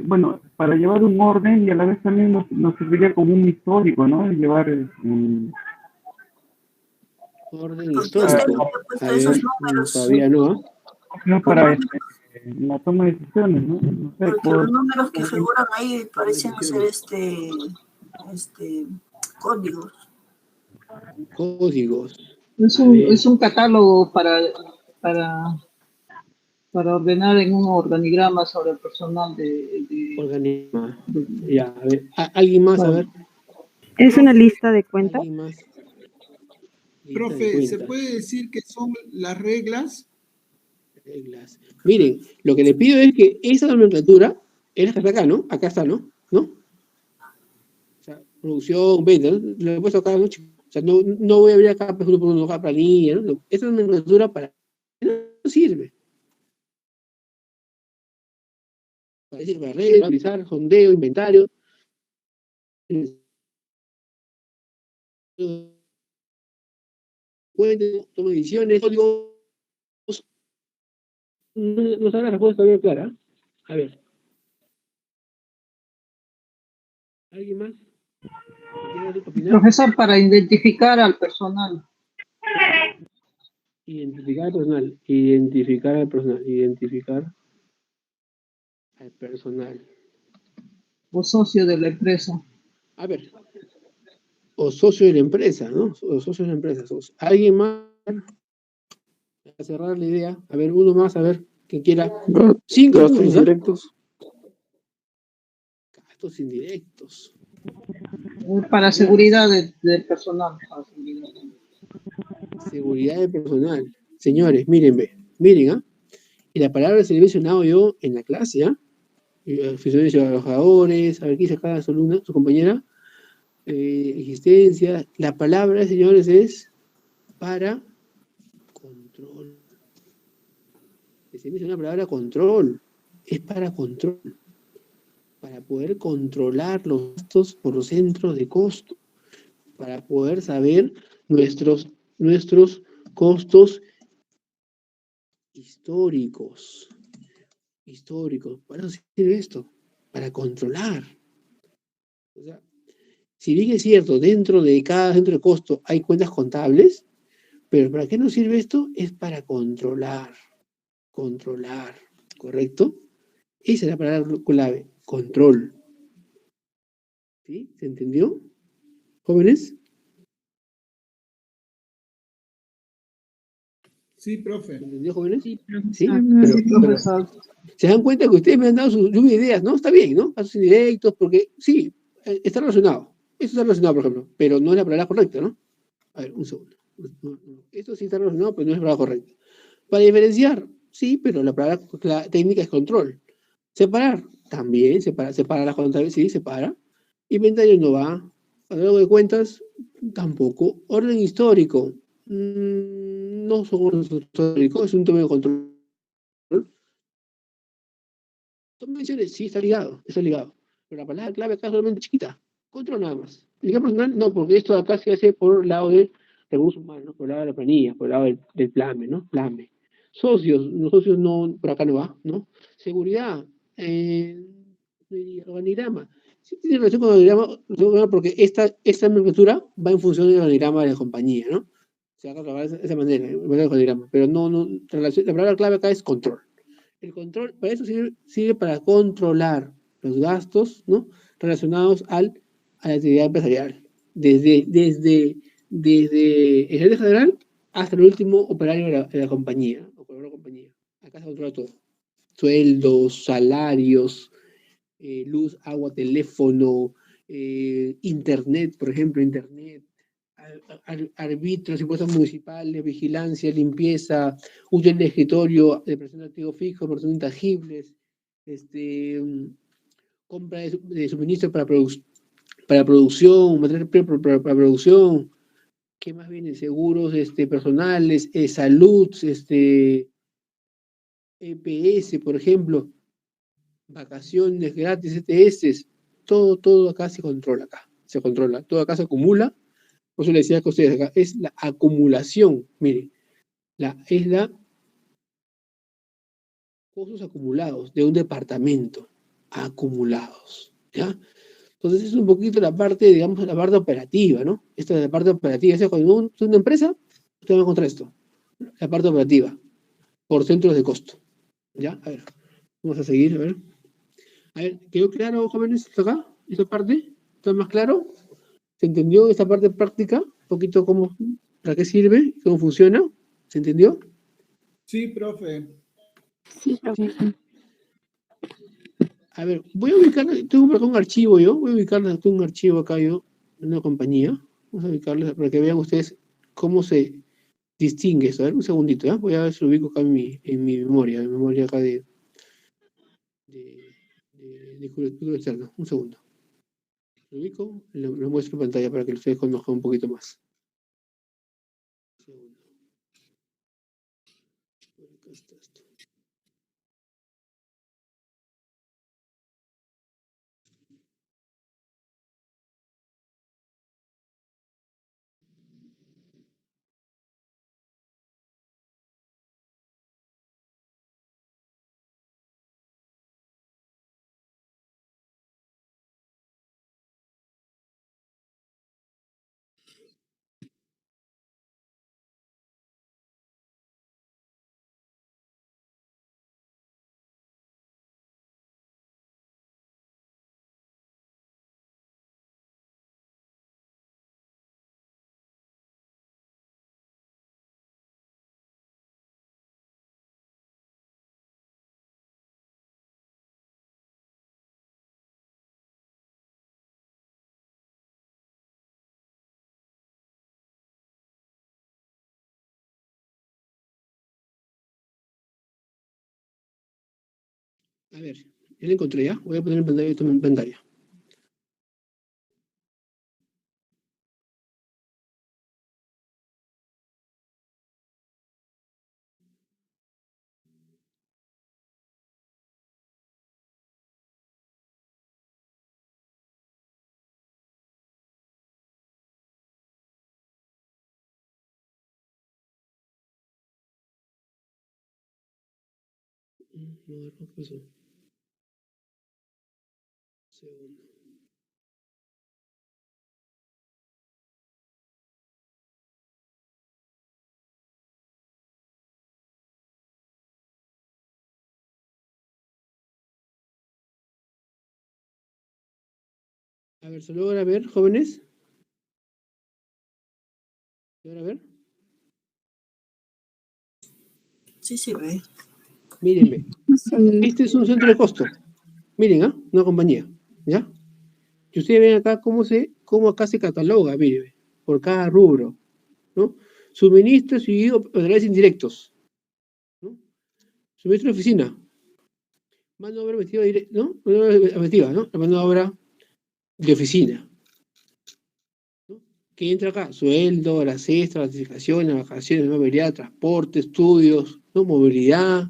bueno, para llevar un orden y a la vez también nos serviría como un histórico, ¿no? Llevar Orden Porque usted histórico. me ha puesto A ver, esos números. todavía no, ¿ah? no Los para números, la toma de decisiones, ¿no? No sé, porque los números que figuran ahí parecen ser códigos. Códigos. Es un catálogo para ordenar en un organigrama sobre el personal Organigrama. Ya, a ver. ¿Alguien más? A ver. ¿Es una lista de cuentas? ¿Alguien más? Profe, ¿se puede decir que son las reglas? Reglas. Miren, lo que le pido es que esa nomenclatura es la que está acá, ¿no? Acá está, ¿no? ¿No? O sea, producción, venta, ¿no? Lo he puesto acá, ¿no, chicos? O sea, no voy a abrir acá por uno, acá planilla, ¿no? Esa nomenclatura para no sirve. Para reglas, realizar, sondeo, inventario. Pueden tomar decisiones, códigos. No sabe la respuesta bien clara. A ver. ¿Alguien más? ¿Quiere opinar? Profesor, para identificar al personal. Identificar al personal. Identificar al personal. Identificar al personal. O socio de la empresa. A ver. O socio de la empresa, ¿no? O socio de la empresa. ¿Alguien más? Para cerrar la idea. A ver, uno más, a ver, que quiera. 5 Gastos minutos, ¿ah? indirectos. Gastos indirectos. Para seguridad del personal. Seguridad del personal. Señores, miren, ¿ah? Y la palabra se le he mencionado yo en la clase, ¿ah? Funcionarios y trabajadores, a ver qué dice acá su alumna, su compañera. Existencia. La palabra, señores, es para control. Se menciona la palabra control. Es para control. Para poder controlar los gastos por los centros de costo. Para poder saber nuestros costos históricos. Para eso sirve esto. Para controlar. O sea, si bien es cierto, dentro de cada centro de costo hay cuentas contables, pero ¿para qué nos sirve esto? Es para controlar. Controlar, ¿correcto? Esa es la palabra clave, control. ¿Sí? ¿Se entendió? ¿Jóvenes? Sí, profe. ¿Se entendió, jóvenes? Sí, ¿Sí? profesor. Se dan cuenta que ustedes me han dado sus ideas, ¿no? Está bien, ¿no? Casos indirectos, porque sí, está relacionado. Eso está relacionado, por ejemplo, pero no es la palabra correcta, ¿no? A ver, un segundo. Esto sí está relacionado, pero no es la palabra correcta. Para diferenciar, sí, pero la palabra técnica es control. Separar, también, separa las contabilidades, sí, separa. Inventario no va. Luego de cuentas, tampoco. Orden histórico, no son orden histórico, es un tema de control. Son menciones, sí, está ligado. Pero la palabra clave acá es solamente chiquita. Control nada más. Identidad personal, no, porque esto acá se hace por el lado de recursos humanos, por el lado de la planilla, por el lado del PLAME, ¿no? PLAME. Socios, los socios no, por acá no va, ¿no? Seguridad, organigrama. Sí tiene relación con el organigrama porque esta nomenclatura va en función del organigrama de la compañía, ¿no? Se va a trabajar de esa manera, el organigrama. Pero la palabra clave acá es control. El control, para eso sirve para controlar los gastos, ¿no? Relacionados a la actividad empresarial. Desde el gerente general hasta el último operario de la compañía. Acá se controla todo. Sueldos, salarios, luz, agua, teléfono, internet, por ejemplo, arbitrios, impuestos municipales, vigilancia, limpieza, uso del escritorio, depresión de activos fijos, personas intangibles, compra de suministros para producción, material para producción, ¿qué más viene? Seguros personales, salud, EPS, por ejemplo, vacaciones gratis, ETS, todo acá se controla todo acá se acumula. Por eso le decía que ustedes acá, es la acumulación, miren, es la costos acumulados de un departamento, acumulados, ¿ya? Entonces es un poquito la parte, digamos, la parte operativa, ¿no? Esta es la parte operativa, o sea, cuando es una empresa, usted va a encontrar esto, la parte operativa, por centros de costo, ¿ya? A ver, vamos a seguir, a ver. A ver, ¿quedó claro, jóvenes, hasta acá? ¿Esta parte? ¿Está más claro? ¿Se entendió esta parte práctica? Un poquito cómo, para qué sirve, cómo funciona. ¿Se entendió? Sí, profe. Sí, profesor. A ver, voy a ubicar, tengo por acá un archivo yo, voy a ubicarles un archivo acá yo, en una compañía. Vamos a ubicarles para que vean ustedes cómo se distingue eso. A ver, un segundito, ¿ya? Voy a ver si lo ubico acá en mi memoria acá de currículum externo. Un segundo. Lo ubico, lo muestro en pantalla para que ustedes conozcan un poquito más. Un segundo. Acá está esto. A ver, ya lo encontré ya. Voy a poner en pantalla, esto en pantalla. No, ¿qué pasó? Segundo. A ver, ¿se logra ver, jóvenes? ¿Se logra ver? Sí, sí, ve. Mírenme. Este es un centro de costo. Miren, ¿ah? Una compañía, ¿ya? Y ustedes ven acá cómo acá se cataloga, miren, por cada rubro, ¿no? Suministros y operales indirectos, ¿no? Suministro de oficina. Mano de obra efectiva, ¿no? Mano de obra efectiva, ¿no? La mano de obra de oficina, ¿no? Que entra acá, sueldo, horas extras, gratificaciones, vacaciones, movilidad, transporte, estudios, ¿no? Movilidad,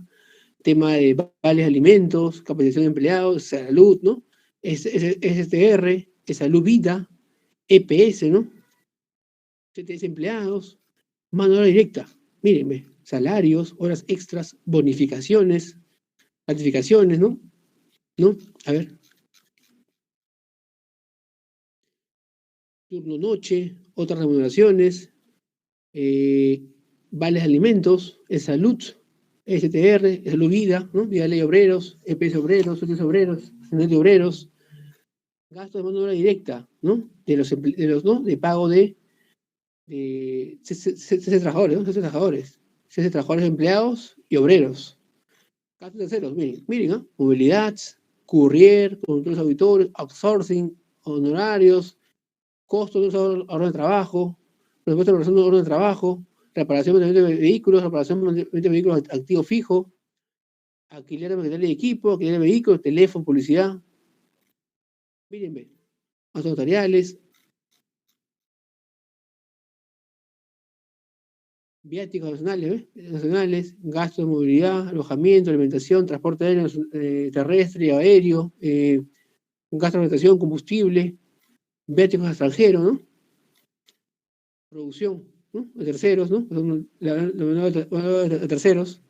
tema de vales alimentos, capacitación de empleados, salud, ¿no? STR, salud vida, EPS, ¿no? CTS empleados, mano de obra directa, mírenme, salarios, horas extras, bonificaciones, gratificaciones, ¿no? ¿No? A ver. Turno noche, otras remuneraciones, vales alimentos, salud, STR, salud vida, ¿no? Vida de ley obreros, EPS obreros, sueldos obreros, de obreros, gastos de mano de obra directa, ¿no? ¿No? De pago de cese trabajadores, ¿no? Cese trabajadores empleados y obreros. Gastos terceros, miren, ¿no? Movilidad, courier, controles auditores, outsourcing, honorarios, costos de orden de trabajo, presupuesto de reparación de orden de trabajo, reparación de vehículos, reparación de vehículos activo fijo, alquiler de material y equipo, alquiler de vehículos, teléfono, publicidad. Miren, gastos notariales, Viáticos nacionales, gastos de movilidad, alojamiento, alimentación, transporte aéreo, terrestre, aéreo, gasto de alimentación, combustible, viáticos extranjeros, ¿no? Producción, ¿no? De terceros, ¿no? De terceros,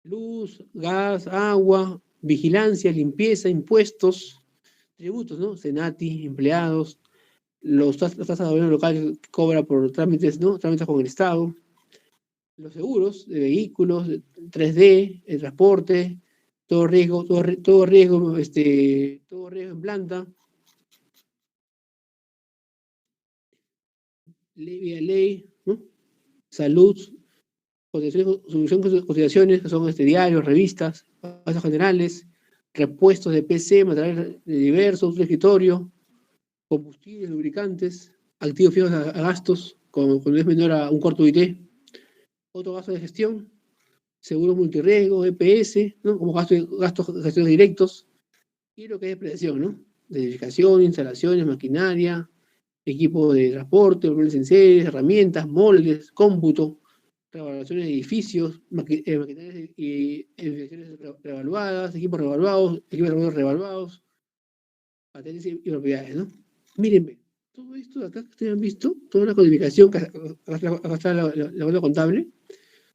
luz, gas, agua, vigilancia, limpieza, impuestos, tributos, ¿no? Senati, empleados, las tasas de gobierno local que cobra por trámites, ¿no? Trámites con el Estado, los seguros de vehículos, 3D, el transporte, todo riesgo en planta, vía ley, ¿no? Salud, cotizaciones, que son diarios, revistas, gastos generales, repuestos de PC, materiales diversos, un escritorio, combustibles, lubricantes, activos fijos a gastos, cuando es menor a un cuarto de IT, otro gasto de gestión, seguro multirriesgo, EPS, ¿no? Como gastos de gestión directos, y lo que es depreciación, ¿no? De edificación, instalaciones, maquinaria, equipo de transporte, enseres, herramientas, moldes, cómputo, revaluaciones de edificios, maquinarias y edificaciones revaluadas, equipos revaluados, patentes y propiedades, ¿no? Mírenme, todo esto de acá que ustedes han visto, toda la codificación, acá está la cuenta contable,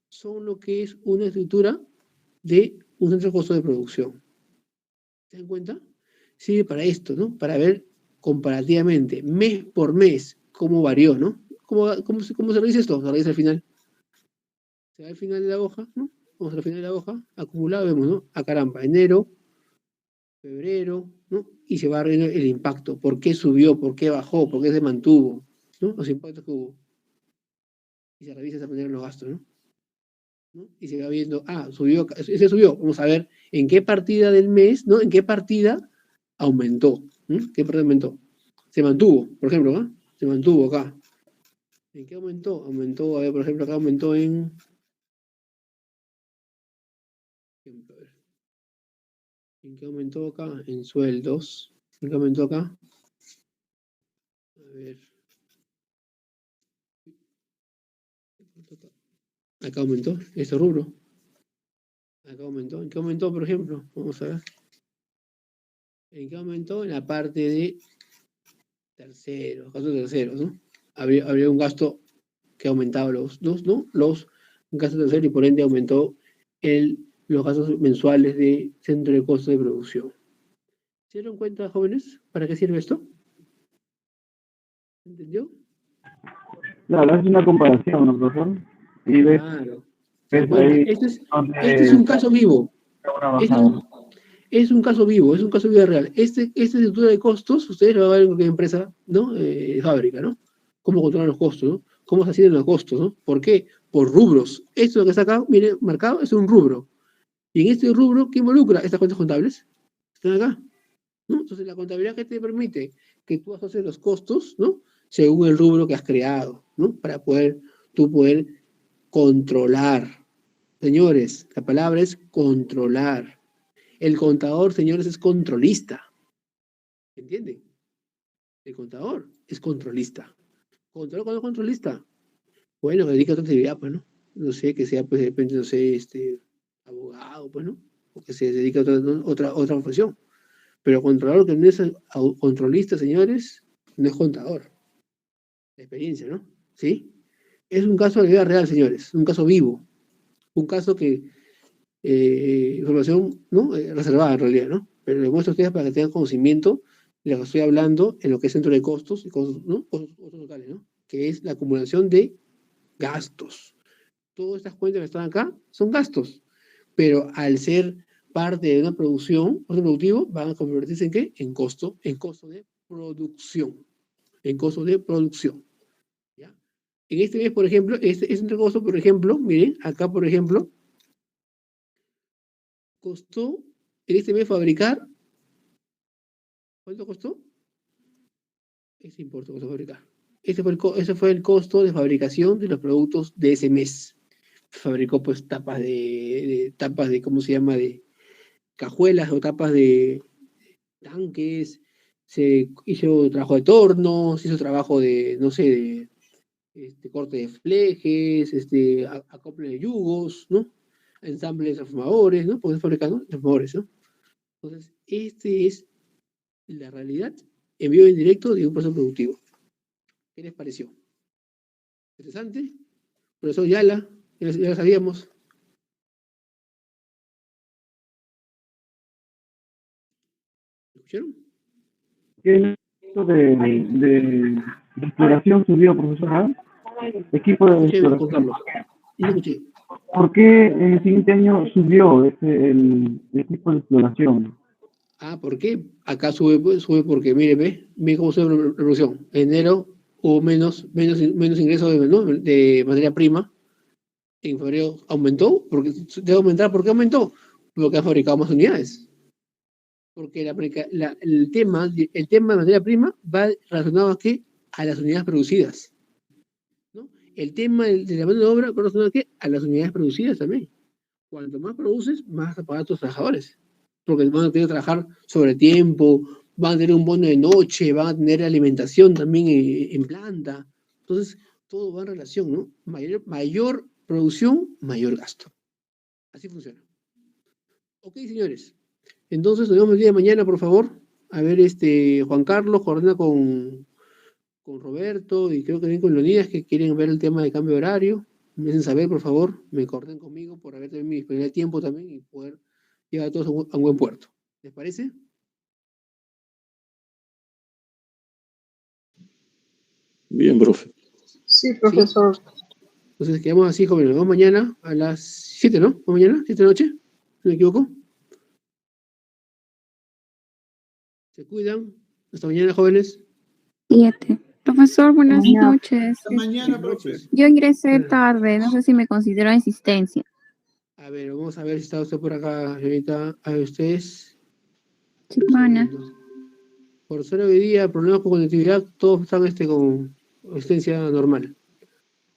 son lo que es una estructura de un centro de costo de producción. ¿Se dan cuenta? Sirve para esto, ¿no? Para ver comparativamente, mes por mes, cómo varió, ¿no? ¿Cómo se revisa esto? Se revisa al final. Se va al final de la hoja, ¿no? Vamos al final de la hoja, acumulado, vemos, ¿no? A caramba, enero, febrero, ¿no? Y se va viendo el impacto. ¿Por qué subió? ¿Por qué bajó? ¿Por qué se mantuvo? ¿No? Los impactos que hubo. Y se revisa esa manera los gastos, ¿no? Y se va viendo, subió, ese subió. Vamos a ver en qué partida del mes, ¿no? En qué partida aumentó. ¿Qué partida aumentó? Se mantuvo, por ejemplo, ¿no? Se mantuvo acá. ¿En qué aumentó? Aumentó, a ver, por ejemplo, acá aumentó en... ¿En qué aumentó acá? En sueldos. ¿En qué aumentó acá? A ver. Acá aumentó, este rubro. Acá aumentó. ¿En qué aumentó, por ejemplo? Vamos a ver. ¿En qué aumentó? En la parte de terceros, gastos terceros, ¿no? Habría un gasto que aumentaba los gastos terceros y por ende aumentó los gastos mensuales de centro de costos de producción. ¿Se dieron cuenta, jóvenes? ¿Para qué sirve esto? ¿Entendió? Claro, es una comparación, ¿no, profesor? Y ves, Claro. ahí Este es un caso vivo. Es un caso vivo, es un caso vivo real. Esta estructura de costos, ustedes lo van a ver en cualquier empresa, ¿no? Fábrica, ¿no? Cómo controlan los costos, ¿no? Cómo se ascienden los costos, ¿no? ¿Por qué? Por rubros. Esto que está acá, mire, marcado, es un rubro. Y en este rubro, ¿qué involucra? Estas cuentas contables están acá, ¿no? Entonces, la contabilidad que te permite que tú asocies los costos, ¿no? Según el rubro que has creado, ¿no? Para tú poder controlar. Señores, la palabra es controlar. El contador, señores, es controlista. ¿Entienden? El contador es controlista. ¿Contador cuándo es controlista? Bueno, que dedica a otra actividad, pues, ¿no? No sé, que sea, pues, de repente, no sé, abogado, pues, ¿no? O que se dedica a otra profesión. Pero controlador que no es controlista, señores, no es contador. La experiencia, ¿no? ¿Sí? Es un caso de vida real, señores. Un caso vivo. Un caso que información, ¿no? Reservada en realidad, ¿no? Pero les muestro a ustedes para que tengan conocimiento de lo que estoy hablando en lo que es centro de costos y costos, ¿no? Costos locales, ¿no? Que es la acumulación de gastos. Todas estas cuentas que están acá son gastos, pero al ser parte de una producción, costo productivo, van a convertirse en ¿qué? En costo de producción. En costo de producción. ¿Ya? En este mes, por ejemplo, este centro de costo, por ejemplo, miren, acá, por ejemplo, costó en este mes fabricar. ¿Cuánto costó? Ese importe costó fabricar. Ese fue el costo de fabricación de los productos de ese mes. Fabricó pues tapas de ¿cómo se llama? De cajuelas o tapas de tanques. Se hizo trabajo de tornos, hizo trabajo de, no sé, corte de flejes, acople de yugos, ¿no? Ensamble de transformadores, ¿no? Porque es fabricando transformadores, ¿no? Entonces, es la realidad en vivo y en directo de un proceso productivo. ¿Qué les pareció? ¿Interesante? Profesor Yala, ya lo sabíamos. ¿Escucharon? ¿Qué equipo de exploración subió, profesor? ¿Ah? Equipo de Escuché, Juan exploración. Carlos. No escuché. ¿Por qué en el siguiente año subió el equipo de exploración? Ah, ¿por qué? Acá sube, pues, sube porque, mire cómo sube la producción. En enero hubo menos ingresos ¿no? de materia prima. En febrero aumentó, porque debe aumentar. ¿Por qué aumentó? Porque ha fabricado más unidades. Porque el tema de materia prima va relacionado ¿a qué? A las unidades producidas, ¿no? El tema de la mano de obra va relacionado ¿a qué? A las unidades producidas también. Cuanto más produces, más vas a pagar a tus trabajadores. Porque van a tener que trabajar sobre tiempo, van a tener un bono de noche, van a tener alimentación también en planta. Entonces, todo va en relación, ¿no? Mayor producción, mayor gasto. Así funciona. Ok, señores. Entonces, nos vemos el día de mañana, por favor. A ver, Juan Carlos coordina con Roberto y creo que también con Leonidas que quieren ver el tema de cambio de horario. Me hacen saber, por favor, me coordinen conmigo por haber tenido mi disponibilidad de tiempo también y poder llegar a todos a un buen puerto. ¿Les parece? Bien, profe. Sí, profesor. Entonces quedamos así, jóvenes. Nos vemos mañana a las 7, ¿no? ¿Vamos mañana? ¿7 de la noche? ¿No me equivoco? Se cuidan. Hasta mañana, jóvenes. 7. Profesor, buenas Mañana. noches. Hasta mañana, profe. Yo ingresé tarde, no sé si me considero asistencia. A ver, vamos a ver si está usted por acá, señorita. A ver, ustedes. Chipana. Por ser hoy día, problemas con conectividad, todos están con asistencia normal.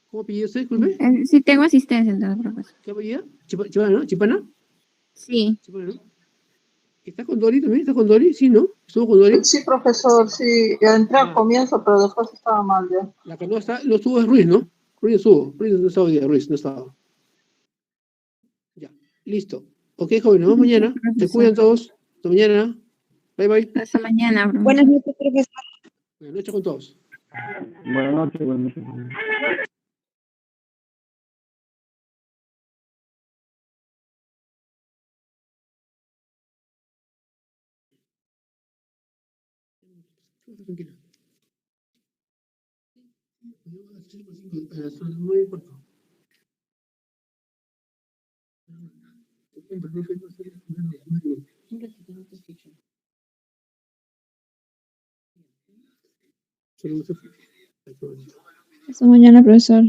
¿Cómo apellido usted, disculpe? Sí, tengo asistencia entonces, profesor. ¿Qué apellido? Chipana, ¿no? ¿Chipana? Sí. Chipana, ¿no? ¿Está con Dori también? ¿Está con Dori? Sí, ¿no? ¿Estuvo con Dori? Sí, profesor, sí. Ya entré al comienzo, pero después estaba mal ya. La que no estuvo es Ruiz, ¿no? Ruiz estuvo. Ruiz no estaba hoy día, Ruiz no estaba. Ya, listo. Ok, joven, nos vemos mañana. Se cuidan todos. Hasta mañana. Bye, bye. Hasta mañana, profesor. Buenas noches, profesor. Buenas noches con todos. Buenas noches, buenas noches. Tranquila. A las 9:15. Hasta mañana, profesor.